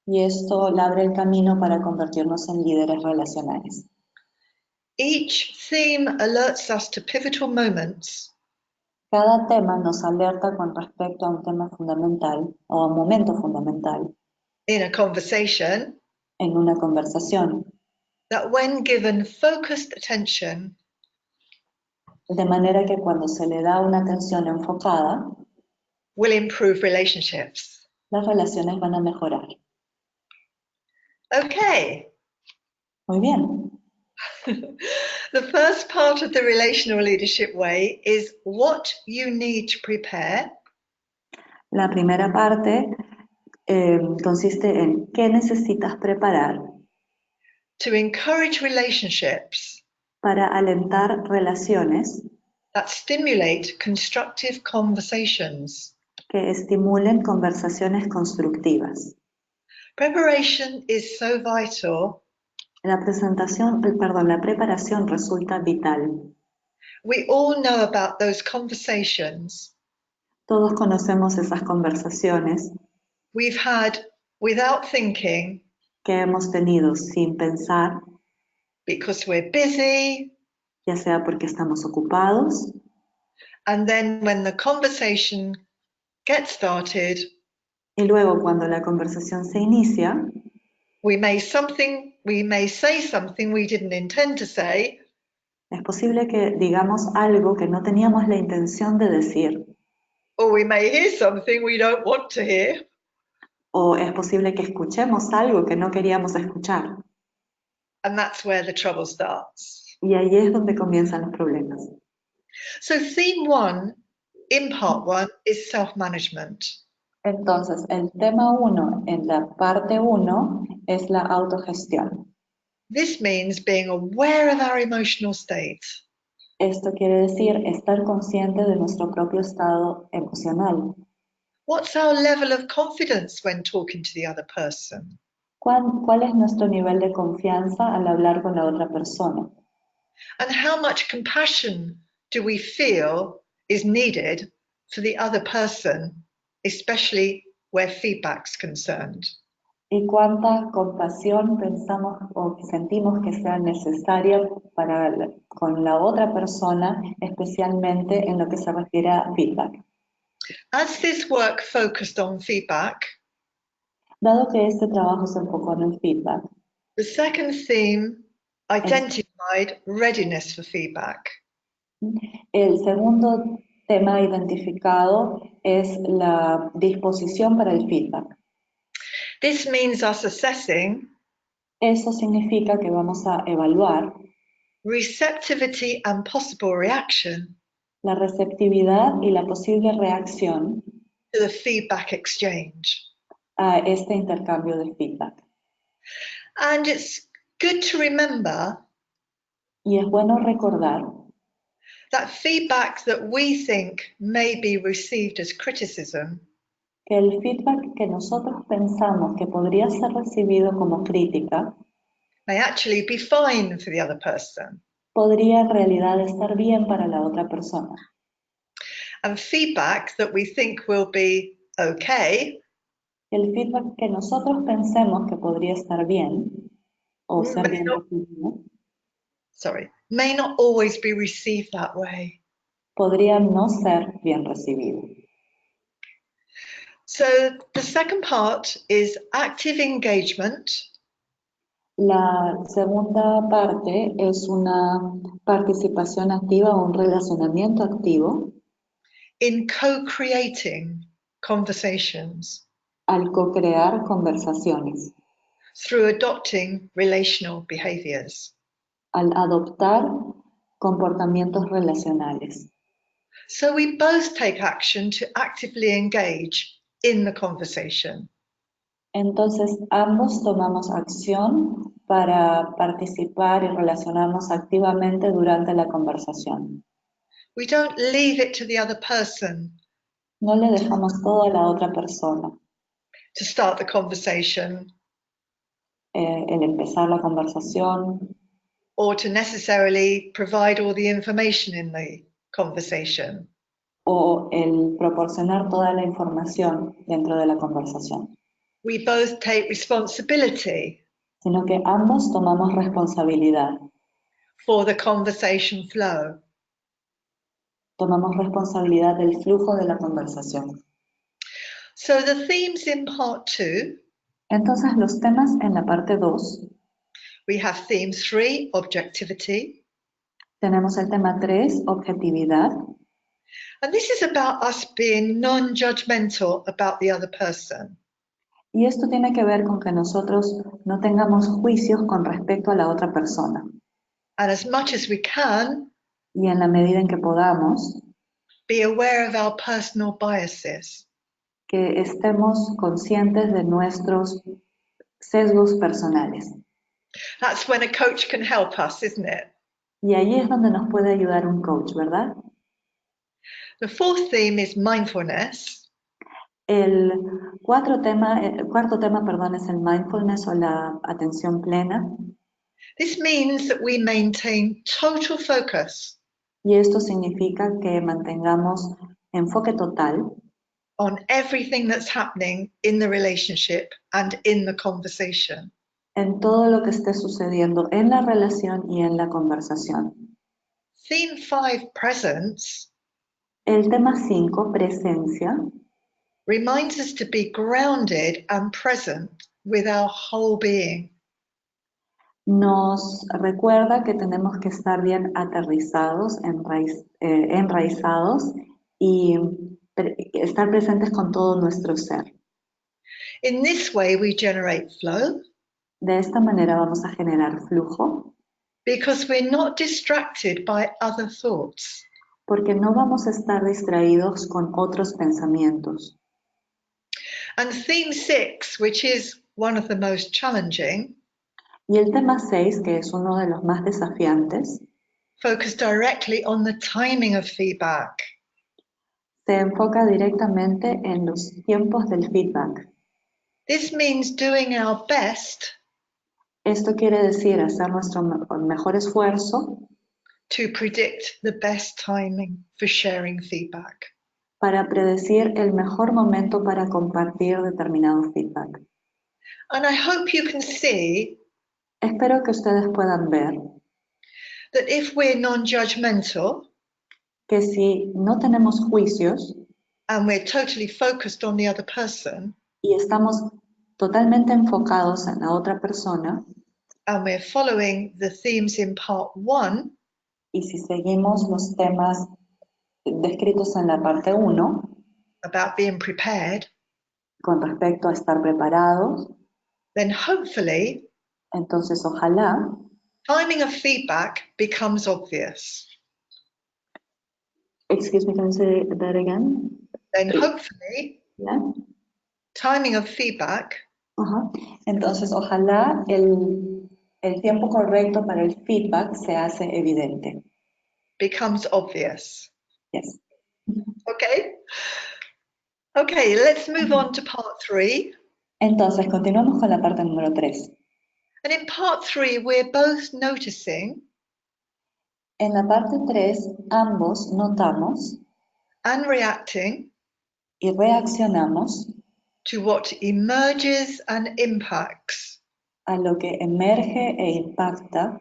Y esto le abre el camino para convertirnos en líderes relacionales. Each theme alerts us to pivotal moments Cada tema nos alerta con respecto a un tema fundamental o a un momento fundamental in a conversation en una conversación, that when given focused attention de manera que cuando se le da una atención enfocada, will improve relationships. las relaciones van a mejorar. Okay, Muy bien. The first part of the relational leadership way is what you need to prepare La primera parte consiste en qué necesitas preparar to encourage relationships para alentar relaciones that stimulate constructive conversations. que estimulen conversaciones constructivas. Preparation is so vital. La preparación resulta vital. We all know about those conversations Todos conocemos esas conversaciones we've had without thinking que hemos tenido sin pensar, because we're busy, ya sea porque estamos ocupados, and then when the conversation gets started, y luego cuando la conversación se inicia, we may say something we didn't intend to say, es posible que digamos algo que no teníamos la intención de decir, or we may hear something we don't want to hear. o es posible que escuchemos algo que no queríamos escuchar. And that's where the trouble starts. Y ahí es donde comienzan los problemas. So theme 1 in part 1 is self-management. Entonces, el tema 1 en la parte 1 es la autogestión. This means being aware of our emotional state. Esto quiere decir estar consciente de nuestro propio estado emocional. What's our level of confidence when talking to the other person? ¿Cuál es nuestro nivel de confianza al hablar con la otra persona? And how much compassion do we feel is needed for the other person, especially where feedback's concerned? ¿Y cuánta compasión pensamos o sentimos que sea necesaria con la otra persona, especialmente en lo que se refiere a feedback? As this work focused on feedback, Dado que este trabajo se enfocó en el feedback, the second theme identified readiness for feedback. el segundo tema identificado es la disposición para el feedback. This means us assessing Eso significa que vamos a evaluar receptivity and possible reaction la receptividad y la posible reacción to the feedback exchange. a este intercambio de feedback. And it's good to remember Y es bueno recordar that feedback that we think may be received as criticism que el feedback que nosotros pensamos que podría ser recibido como crítica may actually be fine for the other person. podría en realidad estar bien para la otra persona. And feedback that we think will be okay El feedback que nosotros pensemos que podría estar bien o ser bien recibido may not always be received that way. podría no ser bien recibido. So the second part is active engagement. La segunda parte es una participación activa o un relacionamiento activo In co-creating conversations al co-crear conversaciones, through adopting relational behaviors. al adoptar comportamientos relacionales. So we both take action to actively engage in the conversation. Entonces, ambos tomamos acción para participar y relacionarnos activamente durante la conversación. We don't leave it to the other person No le dejamos todo a la otra persona. to start the conversation El empezar la conversación or to necessarily provide all the information in the conversation. o el proporcionar toda la información dentro de la conversación, We both take responsibility sino que ambos tomamos responsabilidad. for the conversation flow. Tomamos responsabilidad del flujo de la conversación. So the themes in part 2, Entonces, los temas en la parte 2, we have theme 3, objectivity. tenemos el tema 3, objetividad. And this is about us being non-judgmental about the other person. Y esto tiene que ver con que nosotros no tengamos juicios con respecto a la otra persona. And as much as we can, Y en la medida en que podamos, be aware of our personal biases. que estemos conscientes de nuestros sesgos personales. That's when a coach can help us, isn't it? Y ahí es donde nos puede ayudar un coach, ¿verdad? The fourth theme is mindfulness. El cuarto tema, perdón, es el mindfulness o la atención plena. This means that we maintain total focus Y esto significa que mantengamos enfoque total on everything that's happening in the relationship and in the conversation. en todo lo que esté sucediendo en la relación y en la conversación. Theme 5, presence, El tema 5, presencia, reminds us to be grounded and present with our whole being. nos recuerda que tenemos que estar bien aterrizados, enraizados y estar presentes con todo nuestro ser. In this way, we generate flow De esta manera vamos a generar flujo because we're not distracted by other thoughts. porque no vamos a estar distraídos con otros pensamientos. And theme 6, which is one of the most challenging, Y el tema 6, que es uno de los más desafiantes, focus directly on the timing of feedback. se enfoca directamente en los tiempos del feedback. This means doing our best Esto quiere decir hacer nuestro mejor esfuerzo to predict the best timing for sharing feedback. para predecir el mejor momento para compartir determinado feedback. And I hope you can see Espero que ustedes puedan ver that if we're non-judgmental que si no tenemos juicios and we're totally focused on the other person y estamos totalmente enfocados en la otra persona, and we're following the themes in part 1, y si seguimos los temas descritos en la parte 1, about being prepared, con respecto a estar preparados, then hopefully entonces ojalá timing of feedback becomes obvious. excuse me, can you say that again? Then hopefully Yeah. timing of feedback Ajá. Entonces, ojalá el tiempo correcto para el feedback se hace evidente. becomes obvious. Yes. Okay? Okay, let's move on to part 3. Entonces, continuamos con la parte número 3. And in part 3, we're both noticing En la parte 3, ambos notamos and reacting y reaccionamos to what emerges and impacts a lo que emerge e impacta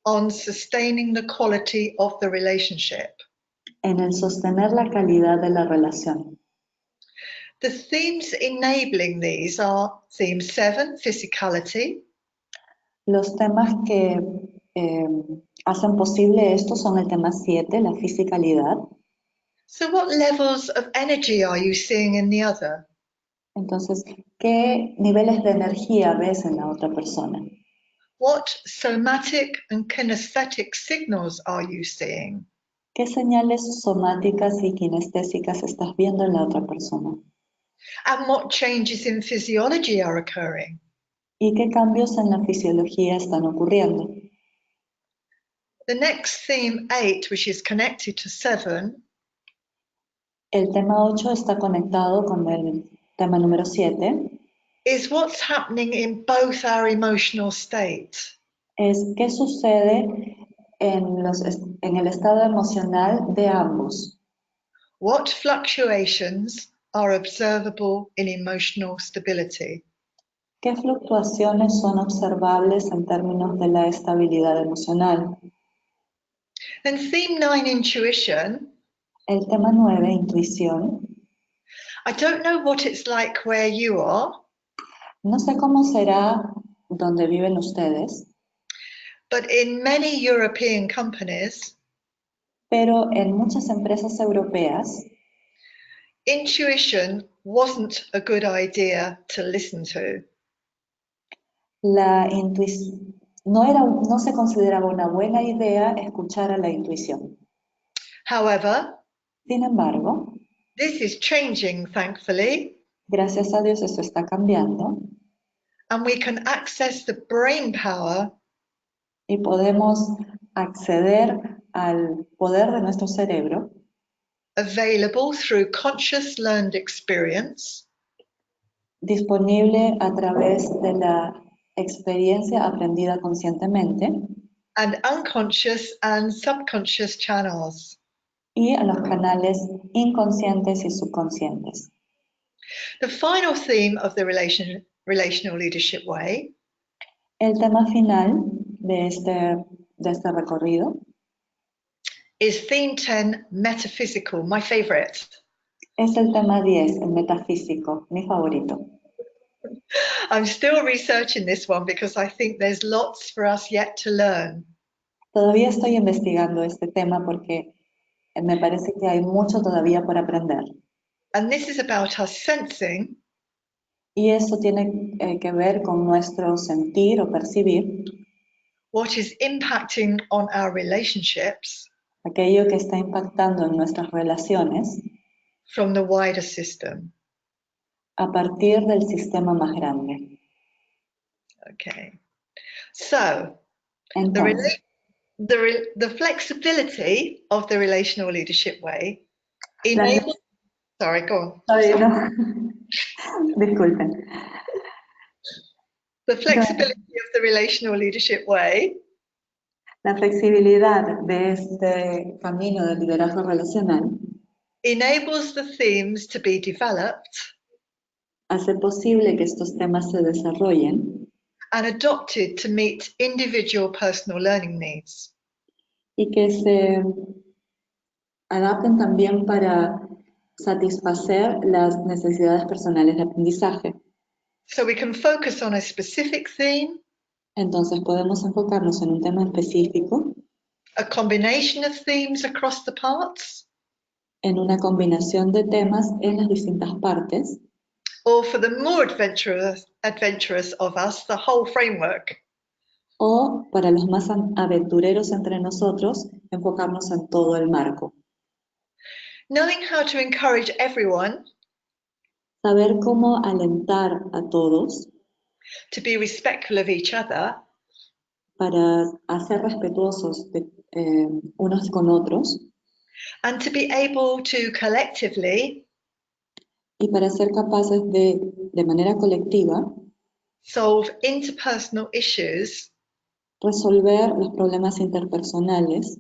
on sustaining the quality of the relationship. en el sostener la calidad de la relación. The themes enabling these are theme 7, physicality, Los temas que hacen posible esto son el tema 7, la fisicalidad. so what levels of energy are you seeing in the other? Entonces, ¿qué niveles de energía ves en la otra persona? What somatic and kinesthetic signals are you seeing? ¿Qué señales somáticas y kinestésicas estás viendo en la otra persona? And what changes in physiology are occurring? ¿Y qué cambios en la fisiología están ocurriendo? The next theme 8, which is connected to 7, El tema 8 está conectado con el tema número 7. is what's happening in both our emotional states. Es qué sucede en el estado emocional de ambos. What fluctuations are observable in emotional stability? ¿Qué fluctuaciones son observables en términos de la estabilidad emocional? And theme 9, intuition, El tema 9, intuición. I don't know what it's like where you are, No sé cómo será donde viven ustedes, but in many European companies, pero en muchas empresas europeas intuition wasn't a good idea to listen to. La intuición no se consideraba una buena idea escuchar a la intuición. However, Sin embargo, this is changing, thankfully, gracias a Dios eso está cambiando and we can access the brain power y podemos acceder al poder de nuestro cerebro available through conscious learned experience disponible a través de la experiencia aprendida conscientemente and unconscious and subconscious channels. y a los canales inconscientes y subconscientes. The final theme of the Relational Leadership Way El tema final de este recorrido is theme 10, metaphysical, my favorite. es el tema 10, el metafísico, mi favorito. I'm still researching this one because I think there's lots for us yet to learn. Todavía estoy investigando este tema porque me parece que hay mucho todavía por aprender. And this is about us sensing Y eso tiene que ver con nuestro sentir o percibir what is impacting on our relationships aquello que está impactando en nuestras relaciones from the wider system. a partir del sistema más grande. Okay. So, Entonces, the flexibility of the Relational Leadership Way enables... Sorry, go on. no. Disculpen. The flexibility of the Relational Leadership Way La flexibilidad de este camino del liderazgo relacional enables the themes to be developed hace posible que estos temas se desarrollen and adopted to meet individual personal learning needs. y que se adapten también para satisfacer las necesidades personales de aprendizaje. So we can focus on a specific theme, Entonces podemos enfocarnos en un tema específico, a combination of themes across the parts, en una combinación de temas en las distintas partes, or for the more adventurous of us, the whole framework. o para los más aventureros entre nosotros, enfocarnos en todo el marco. Knowing how to encourage everyone Saber cómo alentar a todos to be respectful of each other para hacer respetuosos unos con otros and to be able to collectively y para ser capaces de manera colectiva, solve interpersonal issues resolver los problemas interpersonales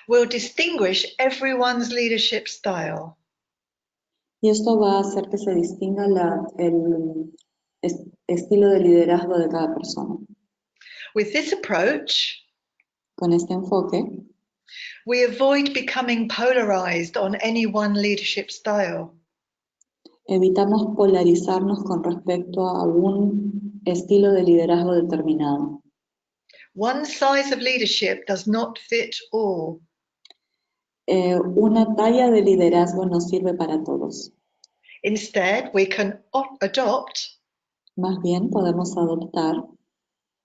will distinguish everyone's leadership style. y esto va a hacer que se distinga el estilo de liderazgo de cada persona. With this approach, Con este enfoque, we avoid becoming polarized on any one leadership style. evitamos polarizarnos con respecto a un estilo de liderazgo determinado. One size of leadership does not fit all. Una talla de liderazgo no sirve para todos. Instead, we can adopt Más bien podemos adoptar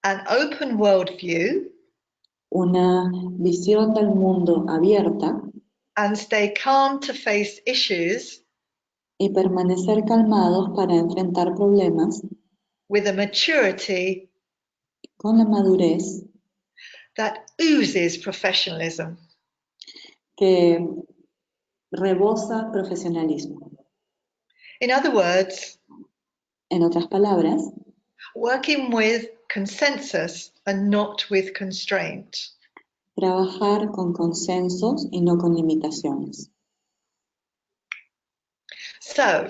an open worldview una visión del mundo abierta and stay calm to face issues y permanecer calmados para enfrentar problemas with a maturity con la madurez that oozes professionalism. que rebosa profesionalismo. In other words, En otras palabras, working with consensus and not with constraint. trabajar con consensos y no con limitaciones. So,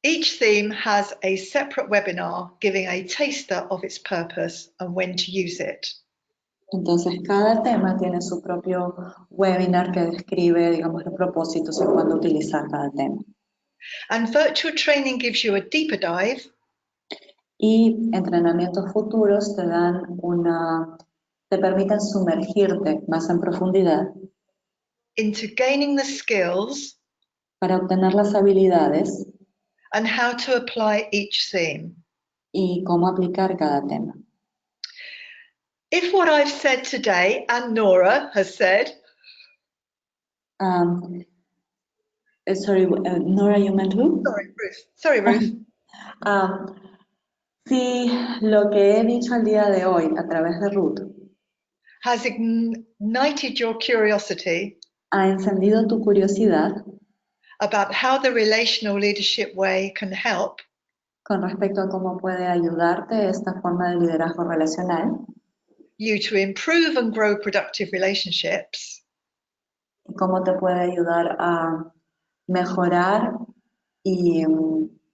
each theme has a separate webinar giving a taster of its purpose and when to use it. Entonces, cada tema tiene su propio webinar que describe, digamos, los propósitos y cuándo utilizar cada tema. And virtual training gives you a deeper dive Y entrenamientos futuros te permiten sumergirte más en profundidad into gaining the skills para obtener las habilidades and how to apply each theme. y cómo aplicar cada tema. If what I've said today and Nora has said Sorry, Nora, you meant who? Sorry, Ruth. Si lo que he dicho el día de hoy a través de Ruth has ignited your curiosity ha encendido tu curiosidad about how the relational leadership way can help, con respecto a cómo puede ayudarte esta forma de liderazgo relacional you to improve and grow productive relationships, y cómo te puede ayudar a mejorar y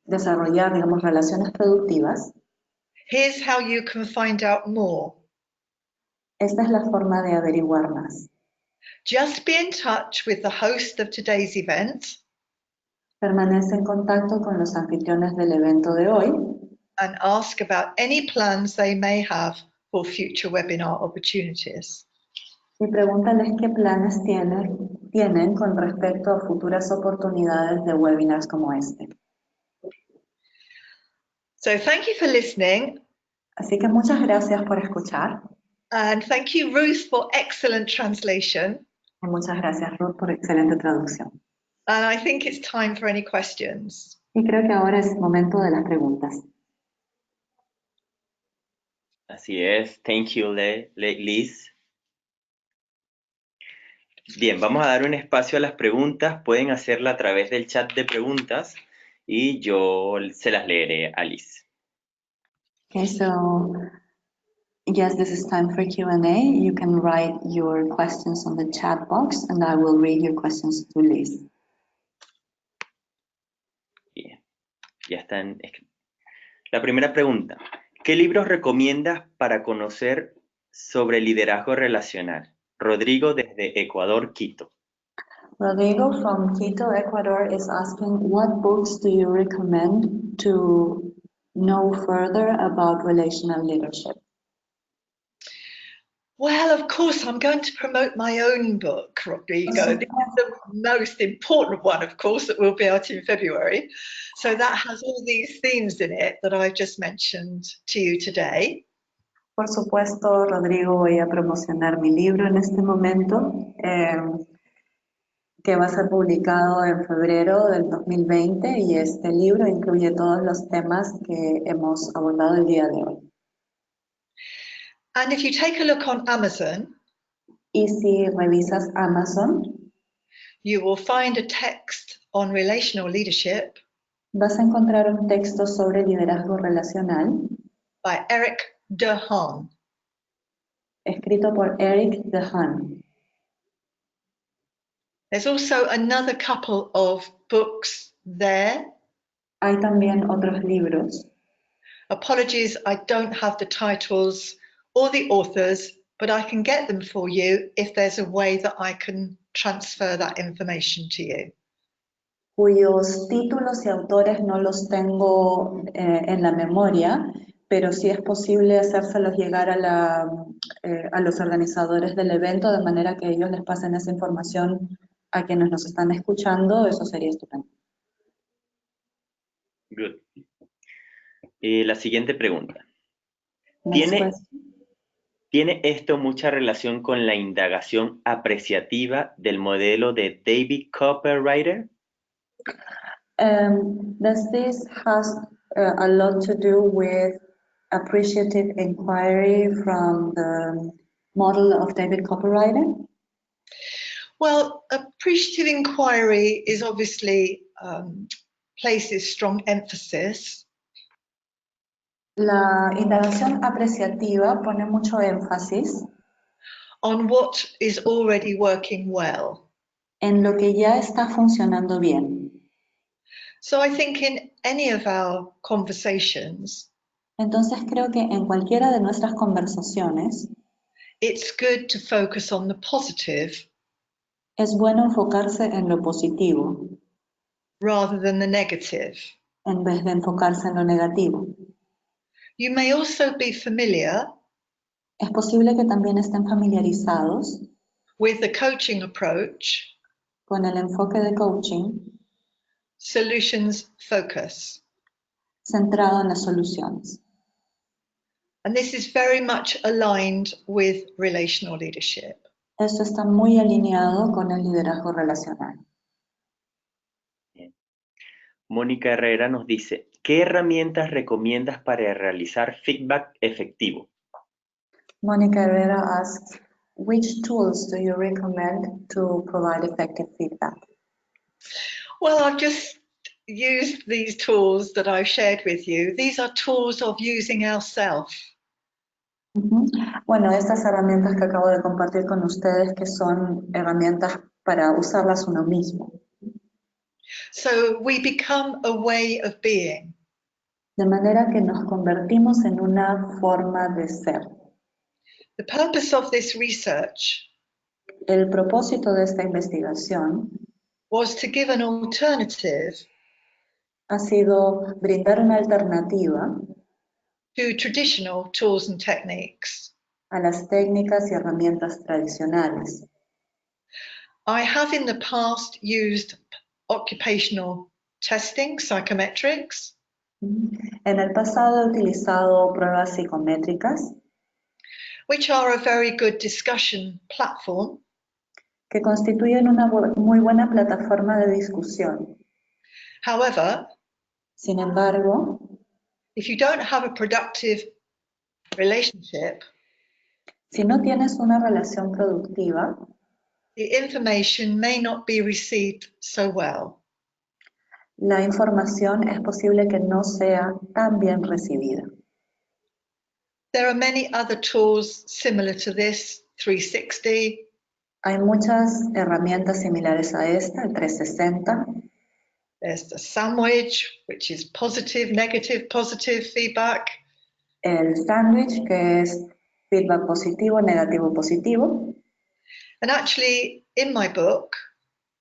desarrollar, digamos, relaciones productivas, here's how you can find out more. esta es la forma de averiguar más. Just be in touch with the host of today's event Permanece en contacto con los anfitriones del evento de hoy and ask about any plans they may have for future webinar opportunities. y pregúntales qué planes tienen con respecto a futuras oportunidades de webinars como este. So thank you for listening, Así que muchas gracias por escuchar and thank you, Ruth, for excellent translation. y muchas gracias, Ruth, por excelente traducción. And I think it's time for any questions. Y creo que ahora es momento de las preguntas. Así es. Thank you, Lise. Bien, vamos a dar un espacio a las preguntas. Pueden hacerla a través del chat de preguntas y yo se las leeré a Lise. Okay, so yes, this is time for Q&A. You can write your questions on the chat box and I will read your questions to Lise. Bien, ya están. La primera pregunta. ¿Qué libros recomiendas para conocer sobre liderazgo relacional? Rodrigo desde Ecuador, Quito. Rodrigo from Quito, Ecuador is asking, what books do you recommend to know further about relational leadership? Well, of course, I'm going to promote my own book, Rodrigo. This is the most important one, of course, that will be out in February. So that has all these themes in it that I've just mentioned to you today. Por supuesto, Rodrigo, voy a promocionar mi libro en este momento, que va a ser publicado en febrero del 2020 y este libro incluye todos los temas que hemos abordado el día de hoy. And if you take a look on Amazon, y si revisas Amazon, you will find a text on relational leadership vas a encontrar un texto sobre liderazgo relacional by Eric DeHaan. Escrito por Eric DeHaan. There's also another couple of books there. Hay también otros libros. Apologies, I don't have the titles or the authors, but I can get them for you if there's a way that I can transfer that information to you. Cuyos títulos y autores no los tengo en la memoria, pero sí es posible hacérselos llegar a los organizadores del evento de manera que ellos les pasen esa información a quienes nos están escuchando. Eso sería estupendo. Good. La siguiente pregunta. ¿Tiene esto mucha relación con la indagación apreciativa del modelo de David Copperwriter? Does this has a lot to do with appreciative inquiry from the model of David Copperwriter? Well, appreciative inquiry is obviously places strong emphasis. La indagación apreciativa pone mucho énfasis on what is already working well. En lo que ya está funcionando bien. So I think in any of our conversations, Entonces creo que en cualquiera de nuestras conversaciones it's good to focus on the positive es bueno enfocarse en lo positivo rather than the negative. en vez de enfocarse en lo negativo. You may also be familiar Es posible que también estén familiarizados with the coaching approach con el enfoque de coaching solutions focus. centrado en las soluciones. And this is very much aligned with relational leadership. Esto está muy alineado con el liderazgo relacional. Bien. Mónica Herrera nos dice, ¿qué herramientas recomiendas para realizar feedback efectivo? Monica Herrera asks, which tools do you recommend to provide effective feedback? Well, I've just used these tools that I've shared with you. These are tools of using ourselves. Bueno, estas herramientas que acabo de compartir con ustedes, que son herramientas para usarlas uno mismo. So we become a way of being. De manera que nos convertimos en una forma de ser. The purpose of this research El propósito de esta investigación was to give an alternative ha sido brindar una alternativa to traditional tools and techniques. a las técnicas y herramientas tradicionales. I have in the past used occupational testing, psychometrics, En el pasado he utilizado pruebas psicométricas which are a very good discussion platform. que constituyen una muy buena plataforma de discusión. However, Sin embargo, if you don't have a productive relationship, si no tienes una relación productiva, the information may not be received so well. la información es posible que no sea tan bien recibida. There are many other tools similar to this, 360. Hay muchas herramientas similares a esta, el 360. There's the sandwich, which is positive, negative, positive feedback. El sándwich, que es feedback positivo, negativo, positivo. And actually, in my book,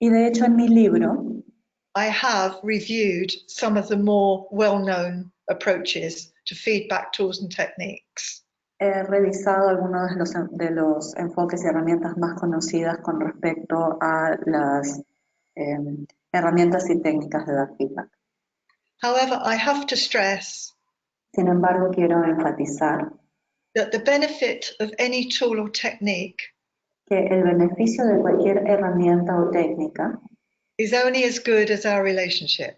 Y de hecho en mi libro I have reviewed some of the more well-known approaches to feedback tools and techniques. he revisado algunos de los enfoques y herramientas más conocidas con respecto a las herramientas y técnicas de dar feedback. However, I have to stress Sin embargo, quiero enfatizar that the benefit of any tool or technique que el beneficio de cualquier herramienta o técnica is only as good as our relationship.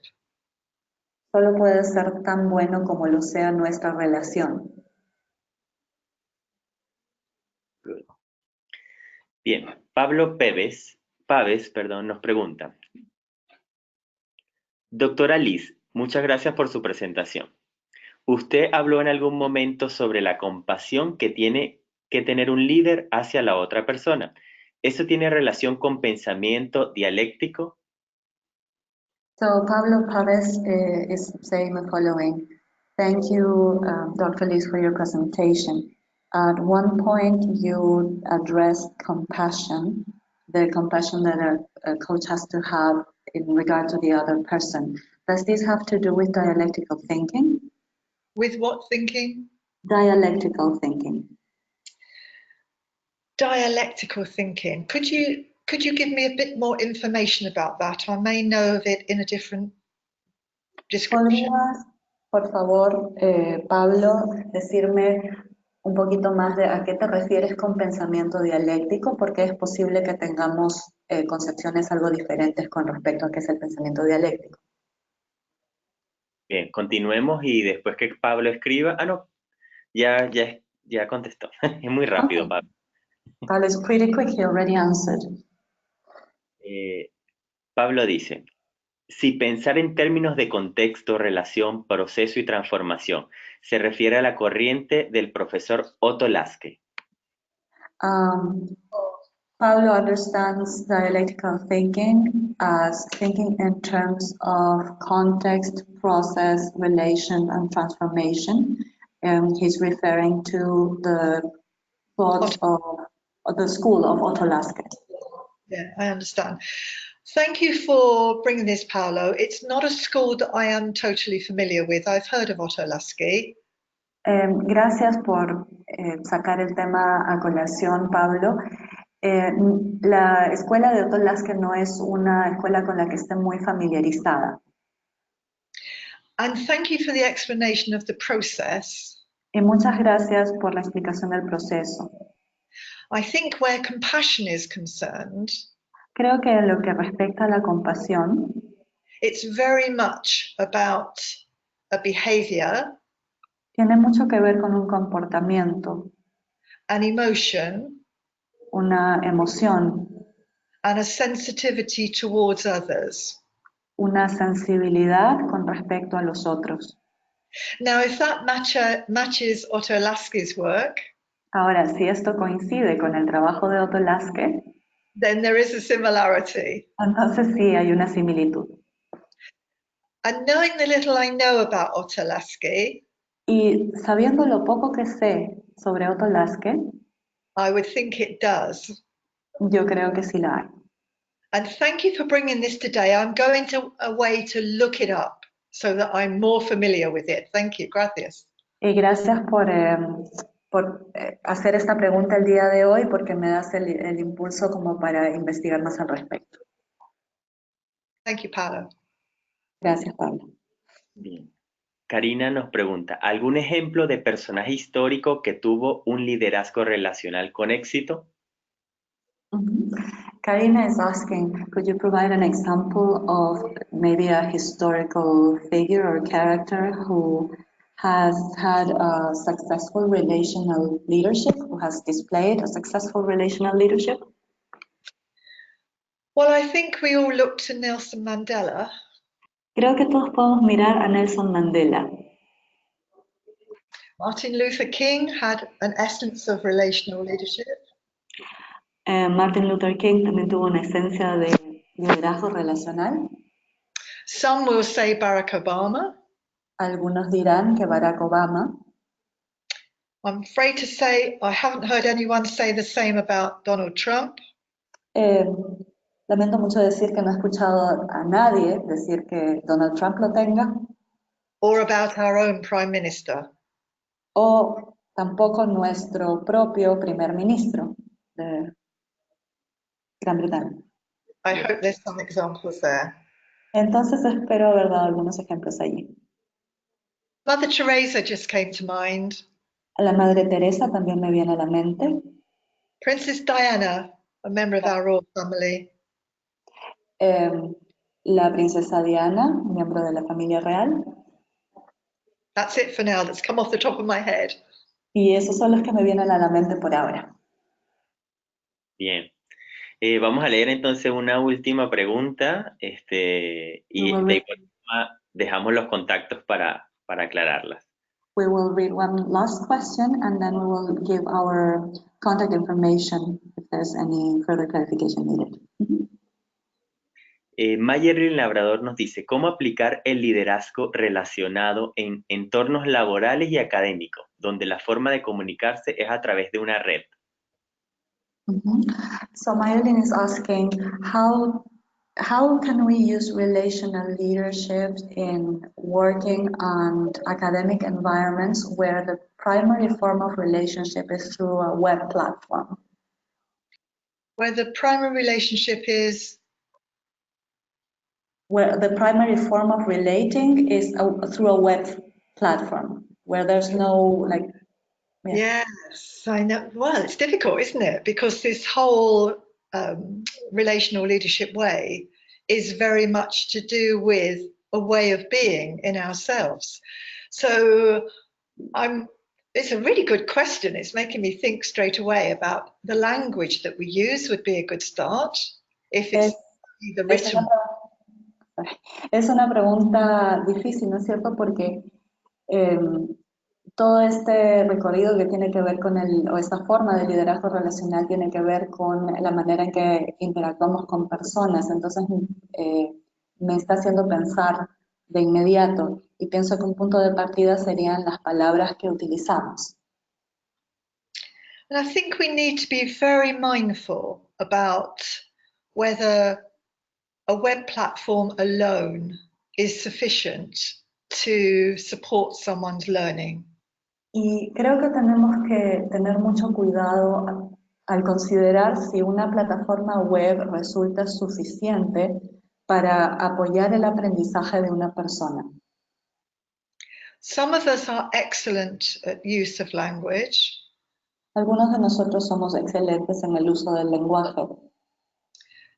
solo puede ser tan bueno como lo sea nuestra relación. Bien, Pablo Paves, nos pregunta. Doctora Lise, muchas gracias por su presentación. Usted habló en algún momento sobre la compasión que tiene que tener un líder hacia la otra persona. ¿Eso tiene relación con pensamiento dialéctico? So Pablo Paves is saying the following. Thank you, Dr. Lise, for your presentation. At one point, you addressed compassion, the compassion that a coach has to have in regard to the other person. Does this have to do with dialectical thinking? With what thinking? Dialectical thinking. Dialectical thinking. Could you give me a bit more information about that? I may know of it in a different description. ¿Podrías, por favor, Pablo, decirme un poquito más de a qué te refieres con pensamiento dialéctico? Porque es posible que tengamos concepciones algo diferentes con respecto a qué es el pensamiento dialéctico. Bien, continuemos y después que Pablo escriba... Ah, no, ya contestó. Es muy rápido, Okay. Pablo. Pablo is pretty quick, he already answered. Pablo dice, si pensar en términos de contexto, relación, proceso y transformación, se refiere a la corriente del profesor Otto Lasker. Pablo understands dialectical thinking as thinking in terms of context, process, relation, and transformation. And he's referring to the thoughts of the school of Otto Lasker. Yeah, I understand. Thank you for bringing this, Paolo. It's not a school that I am totally familiar with. I've heard of Otto Lasker. Gracias por sacar el tema a colación, Pablo. La escuela de Otto Lasker no es una escuela con la que esté muy familiarizada. And thank you for the explanation of the process. Y muchas gracias por la explicación del proceso. I think where compassion is concerned, Creo que en lo que respecta a la compasión, it's very much about a behavior, tiene mucho que ver con un comportamiento, an emotion, una emoción, and a sensitivity towards others. una sensibilidad con respecto a los otros. Now, if that matches Otto Lasky's work, Ahora, si esto coincide con el trabajo de Otto Lasker, then there is a similarity. entonces sí hay una similitud. And knowing the little I know about Otto Lasky, Y sabiendo lo poco que sé sobre Otto Lasker, I would think it does. yo creo que sí la hay. And thank you for bringing this today. I'm going away to look it up so that I'm more familiar with it. Thank you. Gracias. Y gracias por hacer esta pregunta el día de hoy, porque me das el impulso como para investigar más al respecto. Thank you, Paolo. Gracias, Pablo. Bien. Karina nos pregunta, ¿algún ejemplo de personaje histórico que tuvo un liderazgo relacional con éxito? Karina is asking, could you provide an example of maybe a historical figure or character who has had a successful relational leadership, who has displayed a successful relational leadership? Well, I think we all look to Nelson Mandela. Creo que todos podemos mirar a Nelson Mandela. Martin Luther King had an essence of relational leadership. Martin Luther King también tuvo una esencia de liderazgo relacional. Some will say Barack Obama. Algunos dirán que Barack Obama. I'm afraid to say I haven't heard anyone say the same about Donald Trump. Lamento mucho decir que no he escuchado a nadie decir que Donald Trump lo tenga. Or about our own Prime Minister. O tampoco nuestro propio primer ministro de Gran Bretaña. I hope there's some examples there. Entonces espero haber dado algunos ejemplos allí. Mother Teresa just came to mind. A la Madre Teresa también me viene a la mente. Princess Diana, a member of our royal family. La princesa Diana, miembro de la familia real. That's it for now. That's come off the top of my head. Y esos son los que me vienen a la mente por ahora. Bien. Vamos a leer entonces una última pregunta y de igual forma dejamos los contactos para aclararlas. We will read one last question and then we will give our contact information if there's any further clarification needed. Mayer Labrador nos dice, ¿cómo aplicar el liderazgo relacionado en entornos laborales y académicos, donde la forma de comunicarse es a través de una red? So Mayerlin is asking, how can we use relational leadership in working on academic environments where the primary form of relationship is through a web platform? Where the primary relationship is? Where the primary form of relating is through a web platform, where there's no like... Yes, I know. Well, it's difficult, isn't it? Because this whole relational leadership way is very much to do with a way of being in ourselves. So it's a really good question. It's making me think straight away about the language that we use would be a good start. If it's the written. Es una pregunta difícil, ¿no es cierto? Porque todo este recorrido que tiene que ver con o esta forma de liderazgo relacional tiene que ver con la manera en que interactuamos con personas. Entonces me está haciendo pensar de inmediato y pienso que un punto de partida serían las palabras que utilizamos. And I think we need to be very mindful about whether a web platform alone is sufficient to support someone's learning. Y creo que tenemos que tener mucho cuidado al considerar si una plataforma web resulta suficiente para apoyar el aprendizaje de una persona. Some of us are excellent at use of language, Algunos de nosotros somos excelentes en el uso del lenguaje,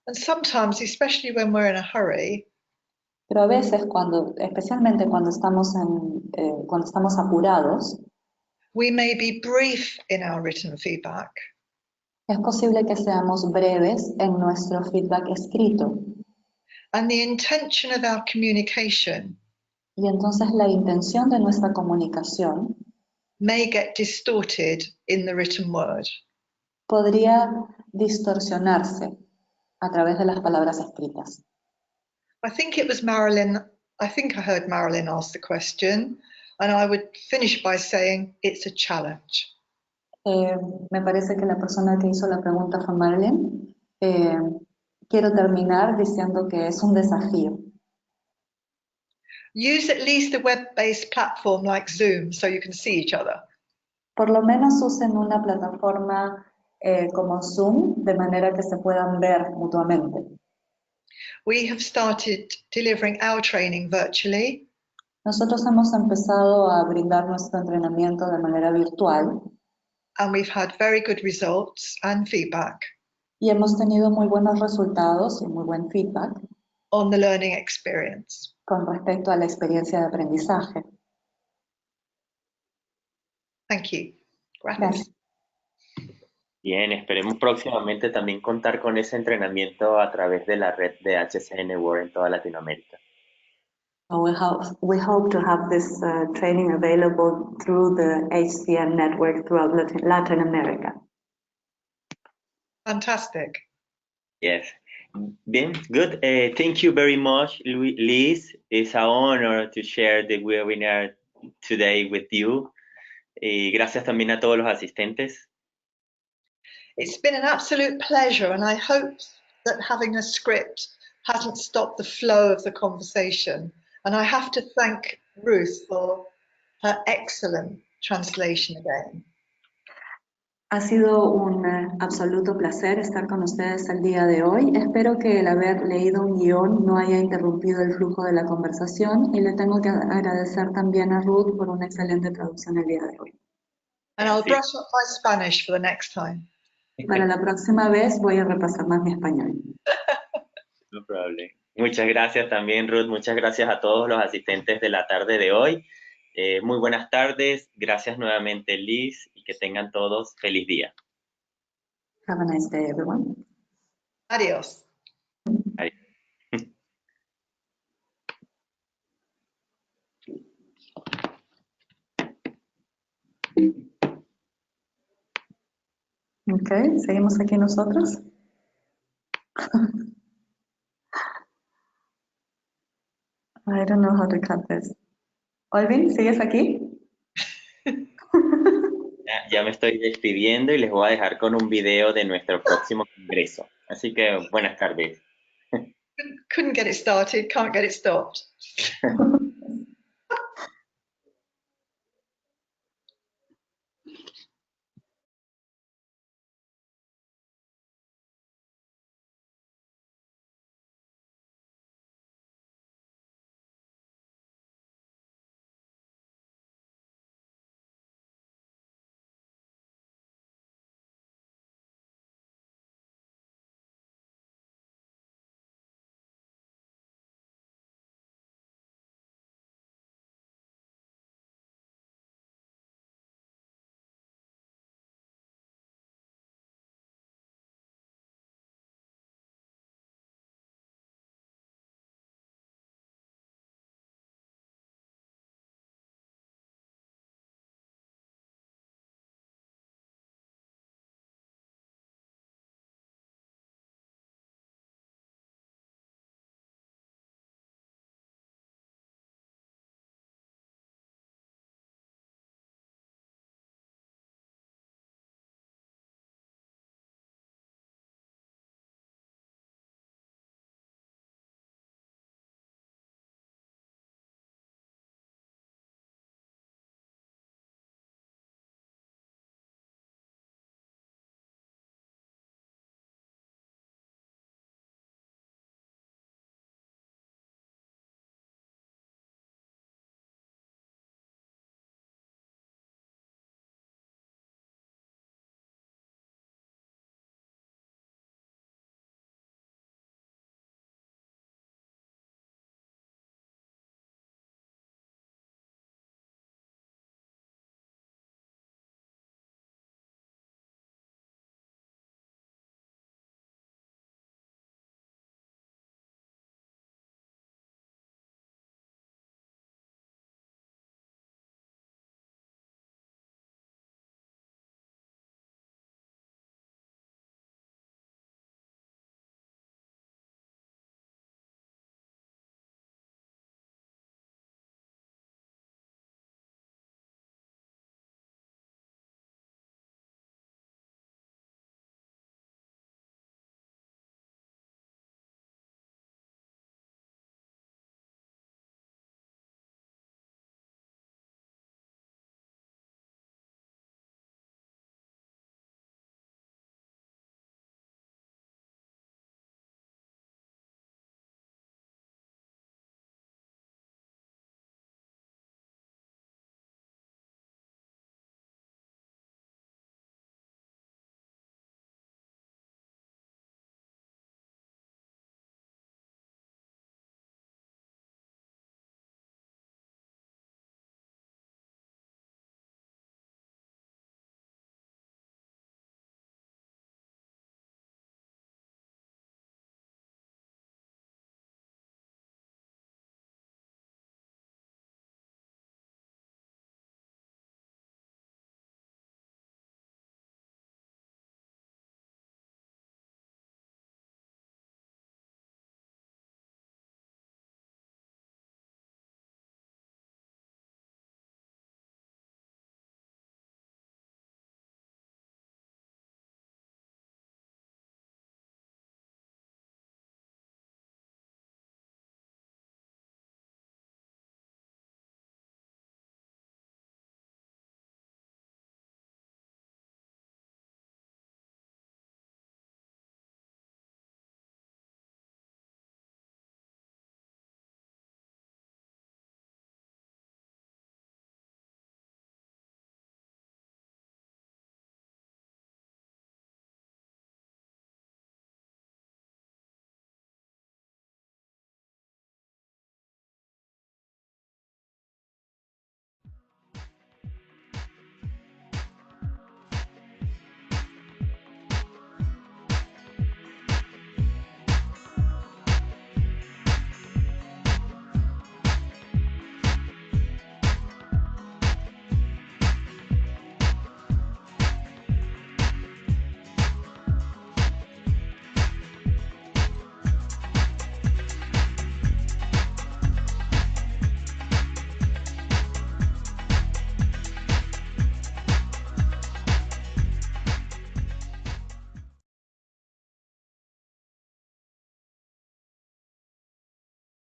and sometimes, especially when we're in a hurry, pero a veces, especialmente cuando estamos apurados, we may be brief in our written feedback. es posible que seamos breves en nuestro feedback escrito. And the intention of our communication Y entonces la intención de nuestra comunicación may get distorted in the written word. podría distorsionarse a través de las palabras escritas. I think it was Marilyn, I think I heard Marilyn ask the question, and I would finish by saying it's a challenge. Me parece que la persona que hizo la pregunta fue Marilyn. Quiero terminar diciendo que es un desafío. Use at least a web-based platform like Zoom so you can see each other. Por lo menos usen una plataforma como Zoom de manera que se puedan ver mutuamente. We have started delivering our training virtually, Nosotros hemos empezado a brindar nuestro entrenamiento de manera virtual and we've had very good results and feedback y hemos tenido muy buenos resultados y muy buen feedback on the learning experience. con respecto a la experiencia de aprendizaje. Thank you. Gracias. Bien, esperemos próximamente también contar con ese entrenamiento a través de la red de HCN World en toda Latinoamérica. We hope to have this training available through the HCN network throughout Latin America. Fantastic. Yes. Bien, good. Thank you very much, Lise. It's an honor to share the webinar today with you. Gracias también a todos los asistentes. It's been an absolute pleasure, and I hope that having a script hasn't stopped the flow of the conversation. And I have to thank Ruth for her excellent translation again. Ha sido un absoluto placer estar con ustedes el día de hoy. Espero que el haber leído un guión no haya interrumpido el flujo de la conversación y le tengo que agradecer también a Ruth por una excelente traducción el día de hoy. And I'll brush up my Spanish for the next time. Para la próxima vez voy a repasar más mi español. No problem. Muchas gracias también, Ruth. Muchas gracias a todos los asistentes de la tarde de hoy. Muy buenas tardes. Gracias nuevamente, Liz, y que tengan todos feliz día. Have a nice day, everyone. Adios. Adiós. Ok, seguimos aquí nosotros. I don't know how to cut this. Olvin, ¿sigues aquí? Ya me estoy despidiendo y les voy a dejar con un video de nuestro próximo congreso. Así que buenas tardes. Couldn't get it started, can't get it stopped.